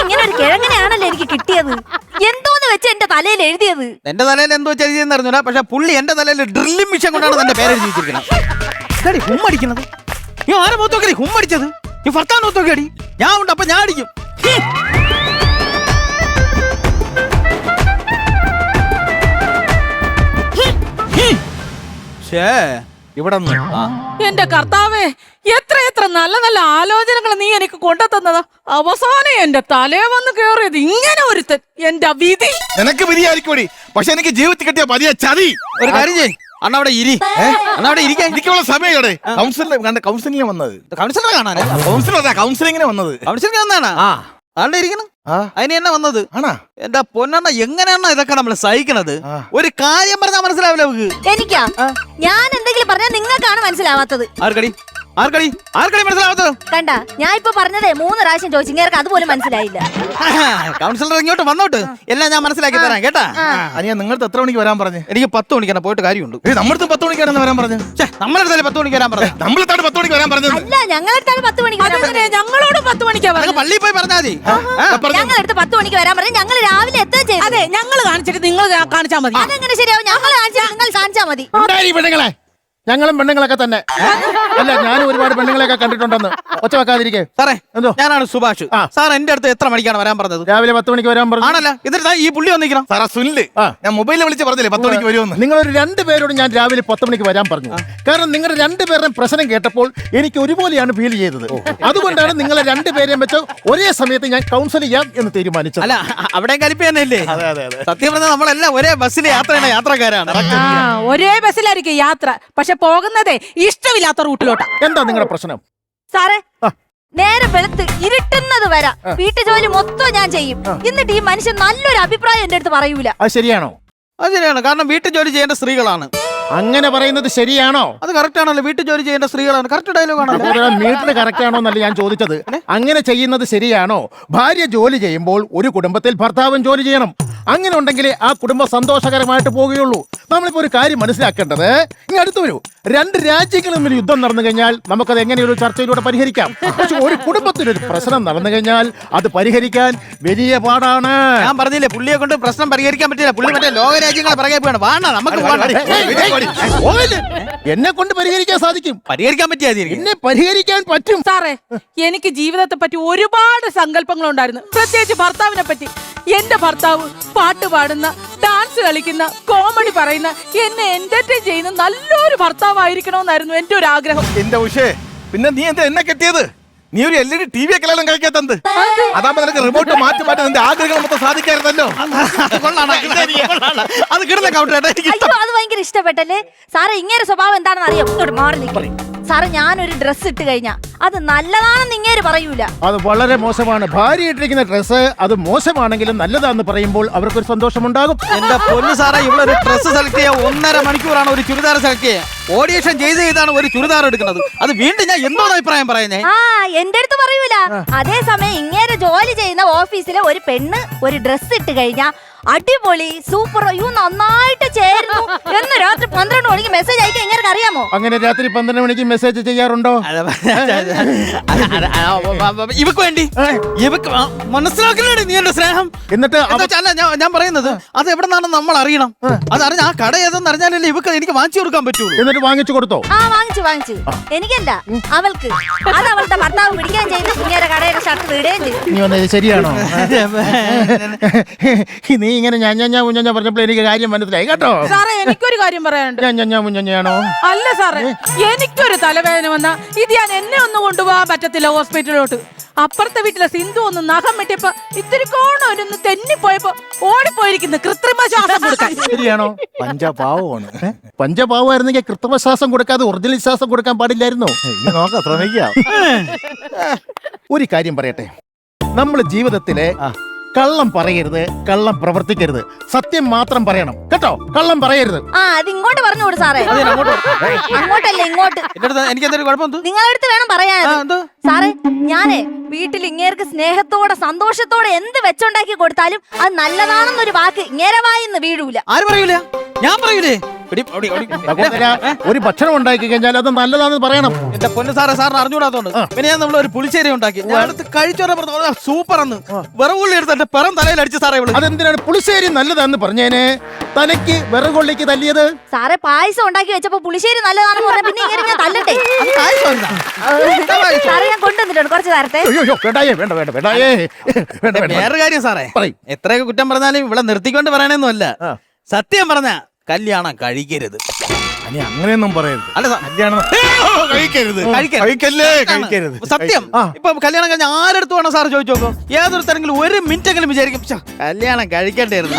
ഇങ്ങനെ ഒരു കിഴങ്ങനെയാണല്ലോ എനിക്ക് കിട്ടിയത്. എന്തോന്ന് വെച്ച് എന്റെ തലയിൽ എഴുതിയത്? എന്റെ തലയിൽ എന്തോ വെച്ച് എഴുതിയെന്ന് അറിഞ്ഞൂടാ. പക്ഷെ പുള്ളി എന്റെ തലയിൽ ഡ്രില്ലിംഗ് മിഷൻ കൊണ്ടാണ് തന്റെ പേരെഴുതി വെച്ചിരിക്കുന്നത്. ഹുമ്മടിക്കുന്നത് നീ ആരെ മുഖത്തോക്കടി? ഹുമ്മടിച്ചത് നീ ഭർത്താവ് മുഖത്തോക്കടി. ഞാൻ ഉണ്ട്, അപ്പൊ ഞാൻ അടിക്കും. ഇവിടെ എന്റെ കർത്താവേ, എത്ര നല്ല നല്ല ആലോചനകൾ നീ എനിക്ക് കൊണ്ടുതന്നതാ. അവസാനം എന്റെ തലേ വന്ന് കേറിയത് ഇങ്ങനെ ഒരുത്തൻ. എന്റെ വിധി. നിനക്ക് വിധിയായിരിക്കും, പക്ഷെ എനിക്ക് ജീവിതത്തിൽ കിട്ടിയ വലിയ ചതി. ഒരു കാര്യം ചെയ്യ്, അണ്ണ അവിടെ ഇരി. അണ്ണ അവിടെ ഇരിക്കാൻ എനിക്കുള്ള സമയം. കൗൺസിലിംഗ് വന്നത്, കൗൺസിലറെ കാണാൻ. കൗൺസിലിംഗിന് വന്നത്, കൗൺസിലിംഗ് വന്നാണ്. ആണ്ടെ ഇരിക്കണം. അതിന് എന്നെ വന്നത് എന്റെ പൊന്നെണ്ണ. എങ്ങനെയാണോ ഇതൊക്കെ നമ്മൾ സഹിക്കണത്? ഒരു കാര്യം പറഞ്ഞാൽ മനസ്സിലാവില്ല നമുക്ക്. എനിക്കാ? ഞാൻ എന്തെങ്കിലും പറഞ്ഞാൽ നിങ്ങൾക്കാണ് മനസ്സിലാവാത്തത്. ആർക്കടി മനസ്സിലാവാത്തത്? കണ്ട, ഞാൻ ഇപ്പൊ പറഞ്ഞതേ 3 പ്രാവശ്യം ചോദിച്ചു, ഇങ്ങനെ അതുപോലും മനസ്സിലായില്ല. കൗൺസിലർ ഇങ്ങോട്ട് വന്നോട്ട് എല്ലാം ഞാൻ മനസ്സിലാക്കി തരാം കേട്ടാ. അനിയാ, നിങ്ങൾക്ക് എത്ര മണിക്ക് വരാൻ പറഞ്ഞു? എനിക്ക് 10 മണിക്കാണ് പോയിട്ട് കാര്യമുണ്ട്. നമ്മുടെ 10 മണിക്കാണ് വരാൻ പറഞ്ഞു. നമ്മുടെ അടുത്തല്ലേ 10 മണിക്ക് വരാൻ പറഞ്ഞു? നമ്മളെത്താണ് 10 മണിക്ക് വരാൻ പറഞ്ഞത്? അല്ല, ഞങ്ങളെടുത്താണ് 10 മണിക്ക്. ഞങ്ങളോട് 10 മണിക്കാ പറഞ്ഞത്. പള്ളിയിൽ പോയി പറഞ്ഞാൽ മതി. ഞങ്ങളടുത്ത് 10 മണിക്ക് വരാൻ പറഞ്ഞു. ഞങ്ങൾ രാവിലെ എത്തുകയും ചെയ്തു. അതെ, ഞങ്ങൾ കാണിച്ചിട്ട് നിങ്ങൾ കാണിച്ചാൽ മതി. അതെങ്ങനെ ശരിയാവും? ഞങ്ങൾ കാണിച്ചാൽ നിങ്ങൾ കാണിച്ചാൽ മതി. പെണ്ണുങ്ങളെ, ഞങ്ങളും പെണ്ണുങ്ങളൊക്കെ തന്നെ. അല്ല, ഞാനും ഒരുപാട് പെണ്ണുങ്ങളെയൊക്കെ കണ്ടിട്ടുണ്ടെന്ന്. ഒച്ച വെക്കാതിരിക്കേ സാറേ. എന്തോ? ഞാനാണ് സുഭാഷ്. സാർ എന്റെ അടുത്ത് എത്ര മണിക്കാണ് വരാൻ പറഞ്ഞത്? രാവിലെ 10 മണിക്ക് വരാൻ പറഞ്ഞു. ആണല്ല, ഇതിൽ ഈ പുള്ളി വന്നിരിക്കണം. സാറാ സുനില്, ഞാൻ മൊബൈലിൽ വിളിച്ച് പറഞ്ഞില്ലേ 10 മണിക്ക് വരുമെന്ന്. നിങ്ങളൊരു 2 പേരോട് ഞാൻ രാവിലെ 10 മണിക്ക് വരാൻ പറഞ്ഞു. കാരണം നിങ്ങളുടെ 2 പേരുടെയും പ്രശ്നം കേട്ടപ്പോൾ എനിക്ക് ഒരുപോലെയാണ് ഫീൽ ചെയ്തത്. അതുകൊണ്ടാണ് നിങ്ങളെ 2 പേരെയും വെച്ച് ഒരേ സമയത്ത് ഞാൻ കൗൺസിൽ ചെയ്യാം എന്ന് തീരുമാനിച്ചത്. അല്ല, അവിടെ കലിപ്പ് തന്നെ ഇല്ലേ? സത്യം പറഞ്ഞാൽ നമ്മളെല്ലാം ഒരേ ബസ്സിൽ യാത്രക്കാരാണ്. ഒരേ ബസ്സിലായിരിക്കും യാത്ര, പക്ഷെ പോകുന്നതേ ഇഷ്ടമില്ലാത്ത റൂട്ടിലോട്ടാ. എന്താ നിങ്ങളുടെ പ്രശ്നം? സാറേ, നേരെ വെളുത്ത് ഇരുട്ടുന്നത് വരാ വീട്ടു ജോലി മൊത്തം ഞാൻ ചെയ്യും. എന്നിട്ട് ഈ മനുഷ്യൻ നല്ലൊരു അഭിപ്രായം എന്റെ അടുത്ത് പറയൂല. അത് ശരിയാണോ? അത് ശരിയാണ്. കാരണം വീട്ടു ജോലി ചെയ്യേണ്ട സ്ത്രീകളാണ്. അങ്ങനെ പറയുന്നത് ശരിയാണോ? അത് കറക്റ്റ് ആണല്ലോ. വീട്ടു ജോലി ചെയ്യേണ്ട സ്ത്രീകളാണ്. കറക്റ്റ് ഡയലോഗ് ആണല്ലോ. മീറ്റർ കറക്റ്റ് ആണോ എന്നല്ല ഞാൻ ചോദിച്ചത്. അങ്ങനെ ചെയ്യുന്നത് ശരിയാണോ? ഭാര്യ ജോലി ചെയ്യുമ്പോൾ ഒരു കുടുംബത്തിൽ ഭർത്താവും ജോലി ചെയ്യണം. അങ്ങനെ ഉണ്ടെങ്കിലേ ആ കുടുംബം സന്തോഷകരമായിട്ട് പോവുകയുള്ളൂ. നമ്മളിപ്പോ ഒരു കാര്യം മനസ്സിലാക്കേണ്ടത്, ഇനി അടുത്ത് വരൂ, 2 രാജ്യങ്ങൾ തമ്മിൽ യുദ്ധം നടന്നു കഴിഞ്ഞാൽ നമുക്കത് എങ്ങനെ ഒരു ചർച്ചയിലൂടെ പരിഹരിക്കാം. പക്ഷെ ഒരു കുടുംബത്തിലൊരു പ്രശ്നം നടന്നു കഴിഞ്ഞാൽ അത് പരിഹരിക്കാൻ വലിയ പാടാണ്. ഞാൻ പറഞ്ഞില്ലേ, പുള്ളിയെ കൊണ്ട് പ്രശ്നം പരിഹരിക്കാൻ പറ്റില്ല. പുള്ളി മറ്റേ ലോകരാജ്യങ്ങളെ പിറകെ പോയാണ്. വാണ നമുക്ക് എന്നെ കൊണ്ട് പരിഹരിക്കാൻ സാധിക്കും. പരിഹരിക്കാൻ പറ്റിയാ എന്നെ പരിഹരിക്കാൻ പറ്റും. സാറേ, എനിക്ക് ജീവിതത്തെ പറ്റി ഒരുപാട് സങ്കല്പങ്ങളുണ്ടായിരുന്നു, പ്രത്യേകിച്ച് ഭർത്താവിനെ പറ്റി. എന്റെ ഭർത്താവ് പാട്ട് പാടുന്ന, ഡാൻസ് കളിക്കുന്ന, കോമഡി പറയുന്ന, എന്നെ എന്റർടൈൻ ചെയ്യുന്ന നല്ലൊരു ഭർത്താവായിരിക്കണമെന്നായിരുന്നു എന്റെ ഒരു ആഗ്രഹം. എന്റെ ഉഷേ, പിന്നെ നീ എന്താ എന്നെ കെട്ടിയത്? നീ ഒരു LED TV ഒക്കെ എല്ലാം കഴിക്കാത്തത്. അതാകുമ്പോ നിനക്ക് റിമോട്ട് മാറ്റി മാറ്റി നിന്റെ ആഗ്രഹങ്ങൾ മൊത്തം സാധിക്കായിരുന്നല്ലോ. അത് കിടന്ന കൗണ്ടർ. അയ്യോ, അത് ഭയങ്കര ഇഷ്ടപ്പെട്ടല്ലേ സാറേ. ഇങ്ങനെ സ്വഭാവം എന്താണെന്ന് അറിയാം. ഇങ്ങോട്ട് മാറി നിൽക്കും സാറേ. ഞാനൊരു ഡ്രസ്സ് ഇട്ട് കഴിഞ്ഞാ അത് നല്ലതാണെന്ന് ഇങ്ങേര് പറയൂല. അത് വളരെ മോശമാണ്. ഭാര്യ ഇട്ടിരിക്കുന്ന ഡ്രസ്സ് അത് മോശമാണെങ്കിലും നല്ലതാണെന്ന് പറയുമ്പോൾ അവർക്കൊരു സന്തോഷമുണ്ടാകും. എന്റെ പൊന്നു സാറേ, ഇവിടെ ഒരു ഡ്രസ്സ് സെലക്ട് ചെയ്യാൻ 1.5 മണിക്കൂറാണ് ഒരു ചുരിദാർ സെലക്ട് ചെയ്യാൻ. ഓഡിയേഷൻ ചെയ്താണ് ഒരു ചുരിദാർ എടുക്കുന്നത്. അത് വീണ്ടും ഞാൻ എന്തോ അഭിപ്രായം പറയുന്നേ. ആ, എന്റെ അടുത്ത് പറയൂല. അതേസമയം ഇങ്ങേരെ ജോലി ചെയ്യുന്ന ഓഫീസിലെ ഒരു പെണ്ണ് ഒരു ഡ്രസ്സ് ഇട്ട് കഴിഞ്ഞാ അടിപൊളി, സൂപ്പർ, അയ്യോ നന്നായിട്ട് ചേരുന്നു എന്ന് രാത്രി 12 മണിക്ക് മെസ്സേജ് അയക്കാൻ ഇങ്ങനെ അറിയാമോ? അങ്ങനെ രാത്രി 12 മണിക്ക് മെസ്സേജ് ചെയ്യാറുണ്ടോ? ഇവക്ക് വേണ്ടി മനസ്സിലാക്കണേ നീ എന്റെ സ്നേഹം. എന്നിട്ട് ഞാൻ പറയുന്നത് അത് എവിടെ നിന്നാണെന്ന് നമ്മൾ അറിയണം. അതറിഞ്ഞ ആ കട ഏതെന്ന് അറിഞ്ഞാലല്ലേ ഇവക്ക് എനിക്ക് വാങ്ങിച്ചു കൊടുക്കാൻ പറ്റുള്ളൂ. എന്നിട്ട് വാങ്ങിച്ചു കൊടുത്തോ? ആ, വാങ്ങിച്ചു. അവൾക്കല്ല, അവൾക്ക്. അത് അവളുടെ ഭർത്താവ് പിടിക്കാൻ ചെയ്ത് ഇങ്ങനെ കടയുടെ ഷർട്ട് വിടുകയും ചെയ്തു. നീ വന്നത് ശരിയാണോ? നീ ഇങ്ങനെ ഞാൻ പറഞ്ഞപ്പോൾ എനിക്ക് കാര്യം മനസ്സിലായി കേട്ടോ. സാറേ, എനിക്കൊരു കാര്യം പറയാനുണ്ട്. ഞാനാണോ? അല്ല സാറേ, എനിക്കൊരു തലവേദന വന്നാ ഇത് ഞാൻ എന്നെ ഒന്നും കൊണ്ടുപോകാൻ പറ്റത്തില്ല ഹോസ്പിറ്റലിലോട്ട്. അപ്പുറത്തെ വീട്ടിലെ സിന്ധു ഒന്ന് നഖം വെട്ടിയപ്പോ ഇത്തിരി കോണൊന്ന് തെന്നിപ്പോയപ്പോ ഓടിപ്പോയിരിക്കുന്നു കൃത്രിമ ശ്വാസം കൊടുക്കാൻ. ശരിയാണോ? പഞ്ചപാവമാണ്. പഞ്ചപാവമായിരുന്നെങ്കിൽ കൃത്രിമ ശ്വാസം കൊടുക്കാതെ ഒറിജിനൽ ശ്വാസം കൊടുക്കാൻ പാടില്ലായിരുന്നോ? നോക്കാം, ശ്രമിക്കാം. ഒരു കാര്യം പറയട്ടെ, നമ്മൾ ജീവിതത്തിലെ കള്ളം പറയരുത്, കള്ളം പ്രവർത്തിക്കരുത്, സത്യം മാത്രം പറയണം കേട്ടോ. കള്ളം പറയരുത്. ആ, അത് ഇങ്ങോട്ട് പറഞ്ഞോളൂ സാറേ. അങ്ങോട്ടല്ല, ഇങ്ങോട്ട്. എനിക്ക് എന്തൊരു കുഴപ്പം? നിങ്ങളുടെ അടുത്ത് വേണം പറയാൻ സാറേ. ഞാനേ വീട്ടിൽ ഇങ്ങേർക്ക് സ്നേഹത്തോടെ സന്തോഷത്തോടെ എന്ത് വെച്ചുണ്ടാക്കി കൊടുത്താലും അത് നല്ലതാണെന്നൊരു വാക്ക് ഇങ്ങേരവായിന്ന് വീഴൂല. ആര് പറയൂല? ഞാൻ പറയൂലേ? ഒരു ഭക്ഷണം ഉണ്ടാക്കി കഴിഞ്ഞാൽ അത് നല്ലതാണെന്ന് പറയണം. എന്റെ പൊന്നു സാറേ, സാറിന് അറിഞ്ഞൂടാത്തോണ്ട് പിന്നെ ഞാൻ നമ്മൾ ഒരു പുളിശ്ശേരി ഉണ്ടാക്കി. ഞാൻ അടുത്ത് കഴിച്ചോടെ സൂപ്പർ എന്ന് വിറകുള്ളി എടുത്ത് എന്റെ പിറം തലയിൽ അടിച്ച് സാറേ. അതെന്തിനാണ് പുളിശ്ശേരി നല്ലതാന്ന് പറഞ്ഞേനെ? തലയ്ക്ക് വിറകൊള്ളിക്ക് തല്ലിയത്? സാറേ, പായസം ഉണ്ടാക്കി വെച്ചപ്പോ പുളിശ്ശേരി നല്ലതാണെന്ന് പറഞ്ഞ പിന്നെ ഇങ്ങനെ ഞാൻ തല്ലട്ടെ? സാറേ, ഞാൻ കൊണ്ടുവന്നിട്ടുണ്ട് കുറച്ച് നേരത്തെ. വേറെ കാര്യം സാറേ, എത്രയൊക്കെ കുറ്റം പറഞ്ഞാലും ഇവിടെ നിർത്തിക്കൊണ്ട് പറയണൊന്നുമല്ല. സത്യം പറഞ്ഞ കല്യാണം കഴിക്കരുത്. അങ്ങനെയൊന്നും പറയരുത്. അല്ല, കഴിക്കരുത്. സത്യം. ഇപ്പൊ കല്യാണം കഴിഞ്ഞ ആരെടുത്ത് വേണം സാർ ചോദിച്ചു നോക്കോ. ഏതൊരു തരങ്കിലും 1 മിനിറ്റെങ്കിലും വിചാരിക്കും കല്യാണം കഴിക്കേണ്ടിയിരുന്നു.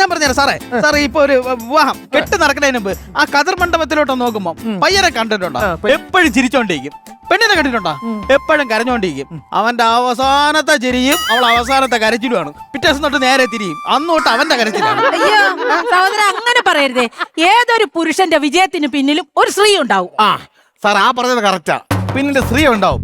ഞാൻ പറഞ്ഞുതരാം സാറേ. സാറേ, ഇപ്പൊ ഒരു വിവാഹം കെട്ട് നടക്കുന്നതിന് മുമ്പ് ആ കതിർ മണ്ഡപത്തിലോട്ട് നോക്കുമ്പോ പയ്യനെ കണ്ടിട്ടുണ്ടോ? എപ്പോഴും ചിരിച്ചോണ്ടിരിക്കും. പെണ്ണിനെ കണ്ടിട്ടുണ്ടോ? എപ്പോഴും കരഞ്ഞോണ്ടിരിക്കും. അവന്റെ അവസാനത്തെ ചിരിയും അവൾ അവസാനത്തെ കരച്ചിലുമാണ്. പിറ്റേ ദിവസം തൊട്ട് നേരെ തിരിയും. അന്നോട്ട് അവന്റെ കരച്ചിലാണ്. അയ്യോ സഹോദരൻ, അങ്ങനെ പറയരുതേ. ഏതൊരു പുരുഷന്റെ വിജയത്തിന് പിന്നിലും ഒരു സ്ത്രീ ഉണ്ടാവും. ആ സാർ, ആ പറഞ്ഞത് കറക്റ്റാ. പിന്നിന്റെ സ്ത്രീ ഉണ്ടാവും.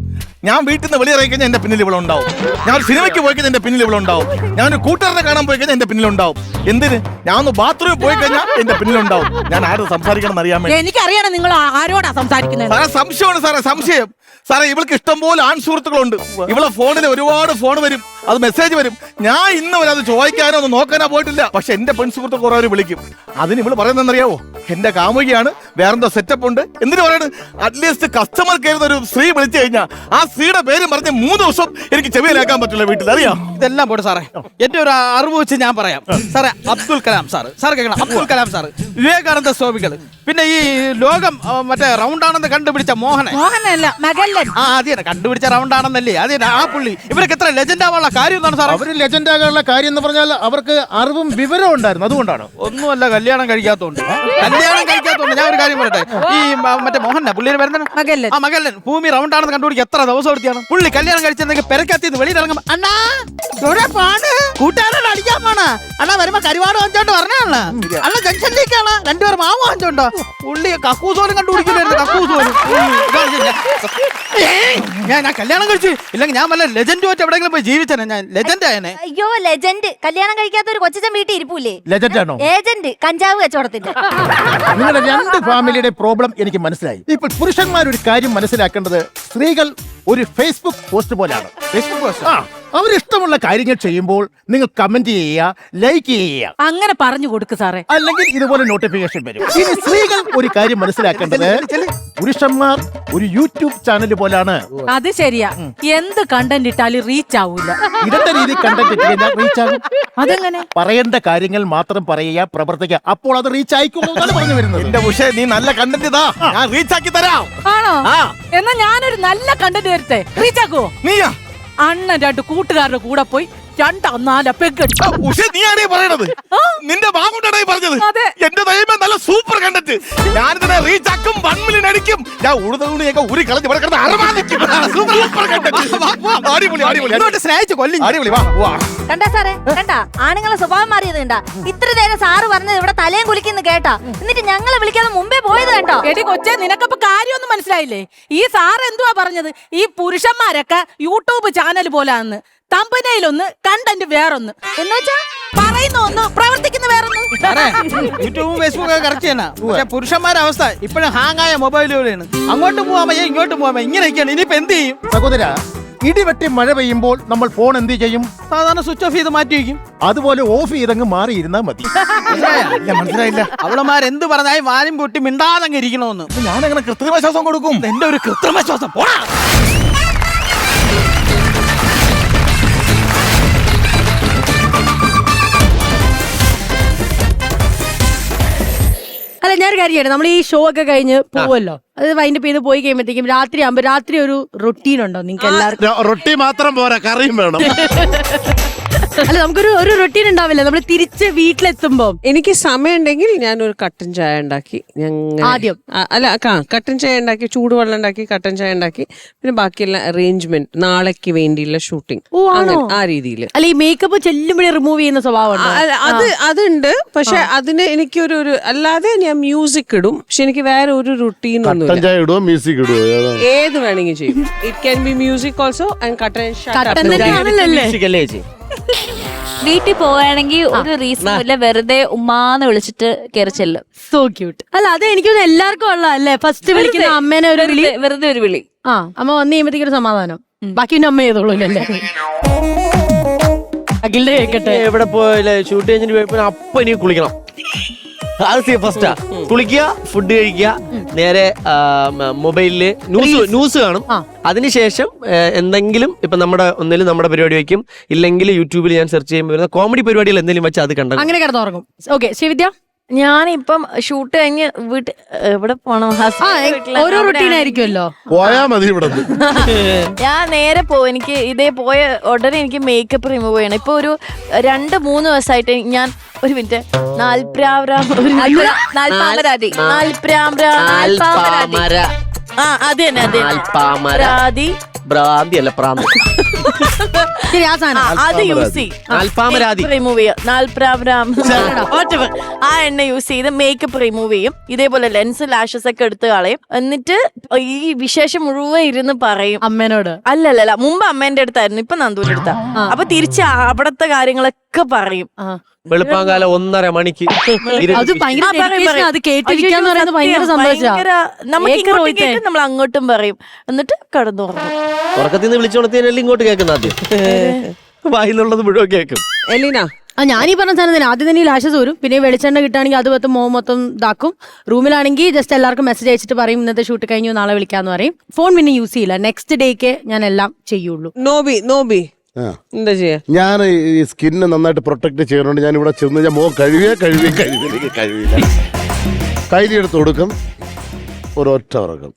ഞാൻ വീട്ടിൽ നിന്ന് വെളിയിറങ്ങി കഴിഞ്ഞാൽ എന്റെ പിന്നിൽ ഇവളുണ്ടാവും. ഞാൻ ഒരു സിനിമയ്ക്ക് പോയി കഴിഞ്ഞാൽ എന്റെ പിന്നിൽ ഇവളുണ്ടാവും. ഞാനൊരു കൂട്ടുകാരനെ കാണാൻ പോയി കഴിഞ്ഞാൽ എന്റെ പിന്നിലുണ്ടാവും. എന്തിന്? ഞാൻ ഒന്ന് ബാത്റൂമിൽ പോയി കഴിഞ്ഞാൽ എന്റെ പിന്നിലുണ്ടാവും. ഞാൻ ആരോട് സംസാരിക്കണം എന്ന് അറിയാൻ വേണ്ടി. എനിക്കറിയണം നിങ്ങൾ ആരോടാ സംസാരിക്കുന്നത്. സാറേ, സംശയമാണ് സാറേ, സംശയം. സാറേ, ഇവൾക്ക് ഇഷ്ടംപോലെ ആൺ സുഹൃത്തുക്കളുണ്ട്. ഇവളെ ഫോണിൽ ഒരുപാട് ഫോൺ വരും, അത് മെസ്സേജ് വരും. ഞാൻ ഇന്ന് വരെ അത് ചോദിക്കാനോ ഒന്ന് നോക്കാനോ പോയിട്ടില്ല. പക്ഷെ എന്റെ പെൺ സുഹൃത്ത് കുറേ വിളിക്കും. അതിന് ഇവള് പറയുന്നതെന്നറിയാവോ? എന്റെ കാമുകിയാണ്, വേറെന്തോ സെറ്റപ്പ് ഉണ്ട്. എന്തിനു പറയണ്? അറ്റ്ലീസ്റ്റ് കസ്റ്റമർ കയറുന്ന ഒരു സ്ത്രീ വിളിച്ചു കഴിഞ്ഞാൽ ആ സ്ത്രീയുടെ പേര് പറഞ്ഞ് 3 ദിവസം എനിക്ക് ചെവിയിലാക്കാൻ പറ്റില്ല വീട്ടിൽ. അറിയാം. ഇതെല്ലാം പോട്ടെ സാറേ, എന്റെ ഒരു അറിവ് വെച്ച് ഞാൻ പറയാം സാറേ. അബ്ദുൽ കലാം സാറ്, സാർ കേൾക്കണം. അബ്ദുൽ കലാം സാറ്, വിവേകാനന്ദ സ്വാമികൾ, പിന്നെ ഈ ലോകം മറ്റേ റൗണ്ട് ആണെന്ന് കണ്ടുപിടിച്ച മോഹനല്ല മകല്ലൻ. ആ, അതിനെ കണ്ടുപിടിച്ച റൗണ്ട് ആണെന്നല്ലേ, അതേ ആ പുള്ളി. ഇവരൊക്കെ എത്ര ലെജൻഡ് ആവാനുള്ള കാര്യം എന്താണ് സാർ? അവര് ലെജൻഡ് ആകാനുള്ള കാര്യം എന്ന് പറഞ്ഞാൽ അവർക്ക് അറിവും വിവരവും ഉണ്ടായിരുന്നു. അതുകൊണ്ടാണ്. ഒന്നുമല്ല, കല്യാണം കഴിക്കാത്തോണ്ട്. ഞാൻ ഒരു കാര്യം പറയട്ടെ. ഈ മറ്റേ മോഹന പുള്ളിയുടെ വരുന്ന മകല്ലൻ ഭൂമി റൗണ്ട് ആണെന്ന് കണ്ടുപിടിക്കുക എത്ര ദിവസം എടുത്തിയാണ് പുള്ളി. കല്യാണം കഴിച്ചെങ്കിൽ പെരക്കത്തിന്ന് വെളിയിൽ ഇറങ്ങും. അണ്ണാ കൂട്ടുകാരോട് അടിക്കാൻ പോണ അണ്ണാ, വരുമ്പോ കരിവാട് വാങ്ങിച്ചോണ്ട് പറഞ്ഞാണ് അണ്ണ ജംഗ്ഷനിലേക്കാണ്. 2 പേർ മാവ് വാങ്ങിച്ചോണ്ടോ. പുള്ളി കക്കൂസോലും കണ്ടുപിടിക്കില്ലായിരുന്നു. കക്കൂസോലും ഞാൻ കല്യാണം കഴിച്ചു. ഇല്ലെങ്കിൽ ഞാൻ വല്ല ലെജൻഡുമായിട്ട് എവിടെയെങ്കിലും പോയി ജീവിച്ചനെ. ആയേനെ ഞാൻ ലെജൻഡ് ആയേനെ. അയ്യോ ലെജൻഡ്, കല്യാണം കഴിക്കാത്ത ഒരു കൊച്ചൻ വീട്ടിൽ ഇരിപ്പൂലേ? ലെജൻഡ് ആണോ? ഏജന്റ്, കഞ്ചാവ് കച്ചവടത്തിന്റെ. നിങ്ങളുടെ രണ്ട് ഫാമിലിയുടെ പ്രോബ്ലം എനിക്ക് മനസ്സിലായി. ഇപ്പോൾ പുരുഷന്മാർ ഒരു കാര്യം മനസ്സിലാക്കേണ്ടത്, സ്ത്രീകൾ ഒരു ഫേസ്ബുക്ക് പോസ്റ്റ് പോലെയാണ്. Facebook post. ആ, അവരിഷ്ടമുള്ള കാര്യങ്ങൾ ചെയ്യുമ്പോൾ നിങ്ങൾ കമന്റ് ചെയ്യുക, ലൈക്ക് ചെയ്യുക, അങ്ങനെ പറഞ്ഞു കൊടുക്ക് സാറേ. അല്ലെങ്കിൽ ഇതുപോലെ നോട്ടിഫിക്കേഷൻ വരും. ഇനി സ്ത്രീകൾ ഒരു കാര്യം മനസ്സിലാക്കേണ്ടത്, പുരുഷന്മാർ ഒരു യൂട്യൂബ് ചാനൽ പോലാണ്. അത് ശരിയാ, എന്ത് കണ്ടന്റ് ഇട്ടാലും റീച്ച് ആവൂല. ഇതത്തെ രീതി കണ്ടന്റ് ഇട്ട് കഴിഞ്ഞാൽ റീച്ച് ആകും. അതെങ്ങനെ? പറയേണ്ട കാര്യങ്ങൾ മാത്രം പറയുക, പ്രവർത്തിക്കുക, അപ്പോൾ അത് റീച്ച് ആയിക്കോളൂ എന്നാണ് പറഞ്ഞു വരുന്നത്. എന്റെ പക്ഷേ നീ നല്ല കണ്ടന്റ് ഇതാ, ഞാൻ റീച്ച് ആക്കി തരാം. ആണോ? ആ. എന്നാ ഞാനൊരു നല്ല കണ്ടന്റ് തരട്ടെ, റീച്ച് ആക്കുവോ? നീയാ അണ്ണൻ 2 കൂട്ടുകാരുടെ കൂടെ പോയി 2-4 പെഗടിച്ചു. ഉഷേ നീയാണേ പറയണത്, നിന്റെ ബാബുണ്ടായി പറഞ്ഞത്. എന്റെ ദൈവമേ, നല്ല സൂപ്പർ കണ്ടന്റ്. ഞാനിതിനെ റീച്ച് ആക്കും, 1 മില്യൺ അടിക്കും. ഞാൻ ഉഴുതുണിയൊക്കെ ഉരി കളഞ്ഞ് ഇവിടെ കിടന്ന് അറമാദിക്കും. Super content. അടിപൊളി അടിപൊളി. എന്നോട്ട് സ്നേഹിച്ച് കൊല്ലി. അടിപൊളി. വാ വാ. കണ്ടാ സാറേ, കണ്ടാ ആണുങ്ങളെ സ്വഭാവം മാറിയത് കണ്ടാ? ഇത്ര നേരം സാറ് പറഞ്ഞത് ഇവിടെ തലയും കുലിക്കുന്നു കേട്ടാ, എന്നിട്ട് ഞങ്ങളെ വിളിക്കാതെ മുമ്പേ പോയത് കേട്ടോ. എടി കൊച്ചേ, നിനക്കപ്പോ കാര്യമൊന്നും മനസ്സിലായില്ലേ? ഈ സാറ് എന്തുവാ പറഞ്ഞത്? ഈ പുരുഷന്മാരൊക്കെ യൂട്യൂബ് ചാനൽ പോലാന്ന്. തമ്പനയിലൊന്ന്, കണ്ടന്റ് വേറൊന്ന്. എന്ന് വെച്ചാ പറയുന്ന ഒന്ന്, പ്രവർത്തിക്കുന്ന വേറൊന്ന്. യൂട്യൂബും ഫേസ്ബുക്കും ഒക്കെ കറക്റ്റ് തന്നെ. പക്ഷെ പുരുഷന്മാരുടെ അവസ്ഥ ഇപ്പോഴും ഹാങ് ആയ മൊബൈലുകളാണ്. അങ്ങോട്ട് പോവാൻ വയ്യ, ഇങ്ങോട്ട് പോവാൻ വയ്യ, ഇങ്ങനെയൊക്കെയാണ്. ഇനിയിപ്പോ എന്ത് ചെയ്യും? സഹോദര, ഇടിവെട്ടി മഴ പെയ്യുമ്പോൾ നമ്മൾ ഫോൺ എന്ത് ചെയ്യും? സാധാരണ സ്വിച്ച് ഓഫ് ചെയ്ത് മാറ്റി വയ്ക്കും. അതുപോലെ ഓഫ് ചെയ്തങ്ങ് മാറിയിരുന്നാ മതി. മനസ്സിലായില്ല. അവളമാരെന്ത് പറഞ്ഞാൽ വാലും പൊട്ടി മിണ്ടാതങ്ങ് ഇരിക്കണമെന്ന്. ഞാനങ്ങനെ കൃത്രിമ ശ്വാസം കൊടുക്കും. എന്റെ ഒരു കൃത്രിമ ശ്വാസം പോടാ. അല്ല, ഞാനൊരു കാര്യം ചെയ്യട്ടെ. നമ്മൾ ഈ ഷോ ഒക്കെ കഴിഞ്ഞ് പോവല്ലോ, അത് വൈൻഡപ്പ് ചെയ്ത് പോയി കഴിയുമ്പോഴത്തേക്കും രാത്രി ഒരു റൊട്ടീൻ ഉണ്ടോ നിങ്ങൾക്ക് എല്ലാവർക്കും? റൊട്ടി മാത്രം പോരാ, കറിയും വേണം. അല്ല, നമുക്കൊരു റൊട്ടീൻ ഉണ്ടാവില്ല നമ്മൾ തിരിച്ച് വീട്ടിലെത്തുമ്പോ? എനിക്ക് സമയം ഉണ്ടെങ്കിൽ ഞാനൊരു കട്ടൻ ചായ ഉണ്ടാക്കി ആദ്യം കട്ടൻ ചായ ഉണ്ടാക്കി, ചൂടുവെള്ളം ഉണ്ടാക്കി, കട്ടൻ ചായ ഉണ്ടാക്കി, പിന്നെ ബാക്കിയെല്ലാം അറേഞ്ച്മെന്റ് നാളേക്ക് വേണ്ടിയുള്ള ഷൂട്ടിംഗ്, ആ രീതിയിൽ. അല്ല, ഈ മേക്കപ്പ് ചെല്ലുമ്പോഴേ റിമൂവ് ചെയ്യുന്ന സ്വഭാവം അതുണ്ട്. പക്ഷെ അതിന് എനിക്കൊരു അല്ലാതെ ഞാൻ മ്യൂസിക് ഇടും. പക്ഷെ എനിക്ക് വേറെ ഒരു റുട്ടീൻ ഒന്നും ഇടുവോ മ്യൂസിക് ഇടുവോ? ഏത് വേണമെങ്കിൽ ചെയ്യും. It can be music also and കട്ടൻ. വീട്ടിൽ പോവുകയാണെങ്കിൽ ഒരു റീസൺ ഇല്ല, വെറുതെ ഉമ്മാന്ന് വിളിച്ചിട്ട് കയറി ചെല്ലും. So cute. അല്ല, അത് എനിക്ക് എല്ലാവർക്കും ഉള്ള അല്ലേ, ഫസ്റ്റ് വിളിക്കുന്ന അമ്മേനെ ഒരു വിളി, വെറുതെ ഒരു വിളി. ആ, അമ്മ വന്നു കഴിയുമ്പോഴത്തേക്ക് ഒരു സമാധാനം. ബാക്കി പിന്നെ അമ്മ ചെയ്തോളൂ അല്ലേ? അഖിലിന്റെ കേൾക്കട്ടെ. എവിടെ പോയാലേ ഷൂട്ട് കഴിഞ്ഞിട്ട് പോയപ്പോ അപ്പൊ ഇനി കുളിക്കണം. അത് ഫസ്റ്റാ കുളിക്കുക, ഫുഡ് കഴിക്കുക, നേരെ മൊബൈലില് ന്യൂസ് കാണും. അതിനുശേഷം എന്തെങ്കിലും ഇപ്പൊ ഒന്നിലും നമ്മുടെ പരിപാടി വയ്ക്കും, ഇല്ലെങ്കിൽ യൂട്യൂബിൽ ഞാൻ സെർച്ച് ചെയ്യുമ്പോൾ വരുന്ന കോമഡി പരിപാടികൾ എന്തെങ്കിലും വെച്ച് അത് കണ്ടു അങ്ങനെ കിടന്നുറങ്ങും. ഓക്കെ, ശ്രീവിദ്യ. ഞാനിപ്പം ഷൂട്ട് കഴിഞ്ഞ് വീട്ടിൽ എവിടെ പോണം? ഓരോ റൊട്ടീൻ ആയിരിക്കുമല്ലോ. പോയാ മതി ഇവിടെ. ഞാൻ നേരെ എനിക്ക് പോയ ഉടനെ എനിക്ക് മേക്കപ്പ് റിമൂവ് ചെയ്യണം. ഇപ്പൊ ഒരു 2-3 ദിവസമായിട്ട് ഞാൻ ഒരു മിനിറ്റ് അത് യൂസ് ചെയ്യും, റിമൂവ് ചെയ്യും. ആ എണ്ണ യൂസ് ചെയ്ത് മേക്കപ്പ് റിമൂവ് ചെയ്യും. ഇതേപോലെ ലെൻസ് ലാഷസ് ഒക്കെ എടുത്ത് കളയും. എന്നിട്ട് ഈ വിശേഷം മുഴുവൻ ഇരുന്ന് പറയും അമ്മേനോട്. അല്ലല്ല, മുമ്പ് അമ്മേന്റെ അടുത്തായിരുന്നു, ഇപ്പൊ നന്ദൂന്റെ അടുത്താ. അപ്പൊ തിരിച്ച് അവിടത്തെ കാര്യങ്ങളൊക്കെ പറയും. വെളുപ്പാങ്കാലം 1.5 മണിക്ക് നമ്മൾ അങ്ങോട്ടും പറയും, എന്നിട്ട് കടന്നു ഉറക്കത്തിൽ നിന്ന് വിളിച്ചോണത്തിനെല്ലാം ഇങ്ങോട്ട് കേൾക്കുന്ന ആദ്യം വായിന്നുള്ളത് മുഴുവൻ കേൾക്കും. എലീന, ഞാനീ പറഞ്ഞ സാധനം ആദ്യം തന്നെ ലാഷസ് വരും, പിന്നെ വെളിച്ചെണ്ണ കിട്ടുകയാണെങ്കിൽ അത് മൊത്തം ഇതാക്കും. റൂമിലാണെങ്കിൽ ജസ്റ്റ് എല്ലാവർക്കും മെസ്സേജ് അയച്ചിട്ട് പറയും ഇന്നത്തെ ഷൂട്ട് കഴിഞ്ഞു, നാളെ വിളിക്കാന്ന് പറയും. ഫോൺ പിന്നെ യൂസ് ചെയ്യില്ല, നെക്സ്റ്റ് ഡേക്ക് ഞാൻ എല്ലാം ചെയ്യുള്ളൂ. നോബി എന്താ ചെയ്യാ? ഞാൻ ഈ സ്കിന്ന് നന്നായിട്ട് പ്രൊട്ടക്ട് ചെയ്യണോണ്ട് ഞാൻ ഇവിടെ ചെന്ന് ഞാൻ മുഖം കഴിവില്ല കയ്യിലെടുത്ത് കൊടുക്കും, ഒരൊറ്റ ഉറക്കം.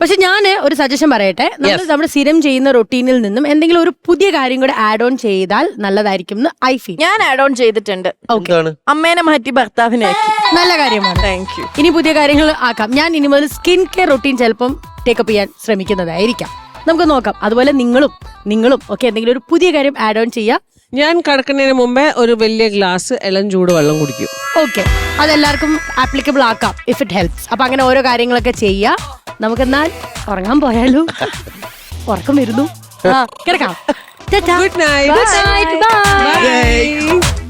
പക്ഷെ ഞാൻ ഒരു സജഷൻ പറയട്ടെ, നമ്മുടെ സ്ഥിരം ചെയ്യുന്ന റൊട്ടീനിൽ നിന്നും എന്തെങ്കിലും ഒരു പുതിയ കാര്യം കൂടെ ആഡ് ഓൺ ചെയ്താൽ നല്ലതായിരിക്കും എന്ന് ഐ ഫീൽ. ഞാൻ ആഡ് ഓൺ ചെയ്തിട്ടുണ്ട്. അമ്മേനെ മാറ്റി ഭർത്താവിനെ ആക്കി. നല്ല കാര്യമാണ്. Thank you. ഇനി പുതിയ കാര്യങ്ങൾ ആക്കാം. ഞാൻ ഇനി മുതൽ സ്കിൻ കെയർ റൊട്ടീൻ ചിലപ്പം ടേക്കപ്പ് ചെയ്യാൻ ശ്രമിക്കുന്നതായിരിക്കാം. നമുക്ക് നോക്കാം. അതുപോലെ നിങ്ങളും ഒക്കെ എന്തെങ്കിലും ഒരു പുതിയ കാര്യം ആഡ് ഓൺ ചെയ്യാം. ഞാൻ കിടക്കുന്നതിന് മുമ്പേ ഒരു വലിയ ഗ്ലാസ് ഇളം ചൂട് വെള്ളം കുടിക്കും. ഓക്കെ, അതെല്ലാവർക്കും ആപ്ലിക്കബിൾ ആക്കാം ഇഫ് ഇറ്റ് ഹെൽപ്സ്. അപ്പൊ അങ്ങനെ ഓരോ കാര്യങ്ങളൊക്കെ ചെയ്യാം. നമുക്കെന്നാൽ ഉറങ്ങാൻ പോയാലോ? ഉറക്കം വരുന്നു, കിടക്കാം. Good night. ബൈ.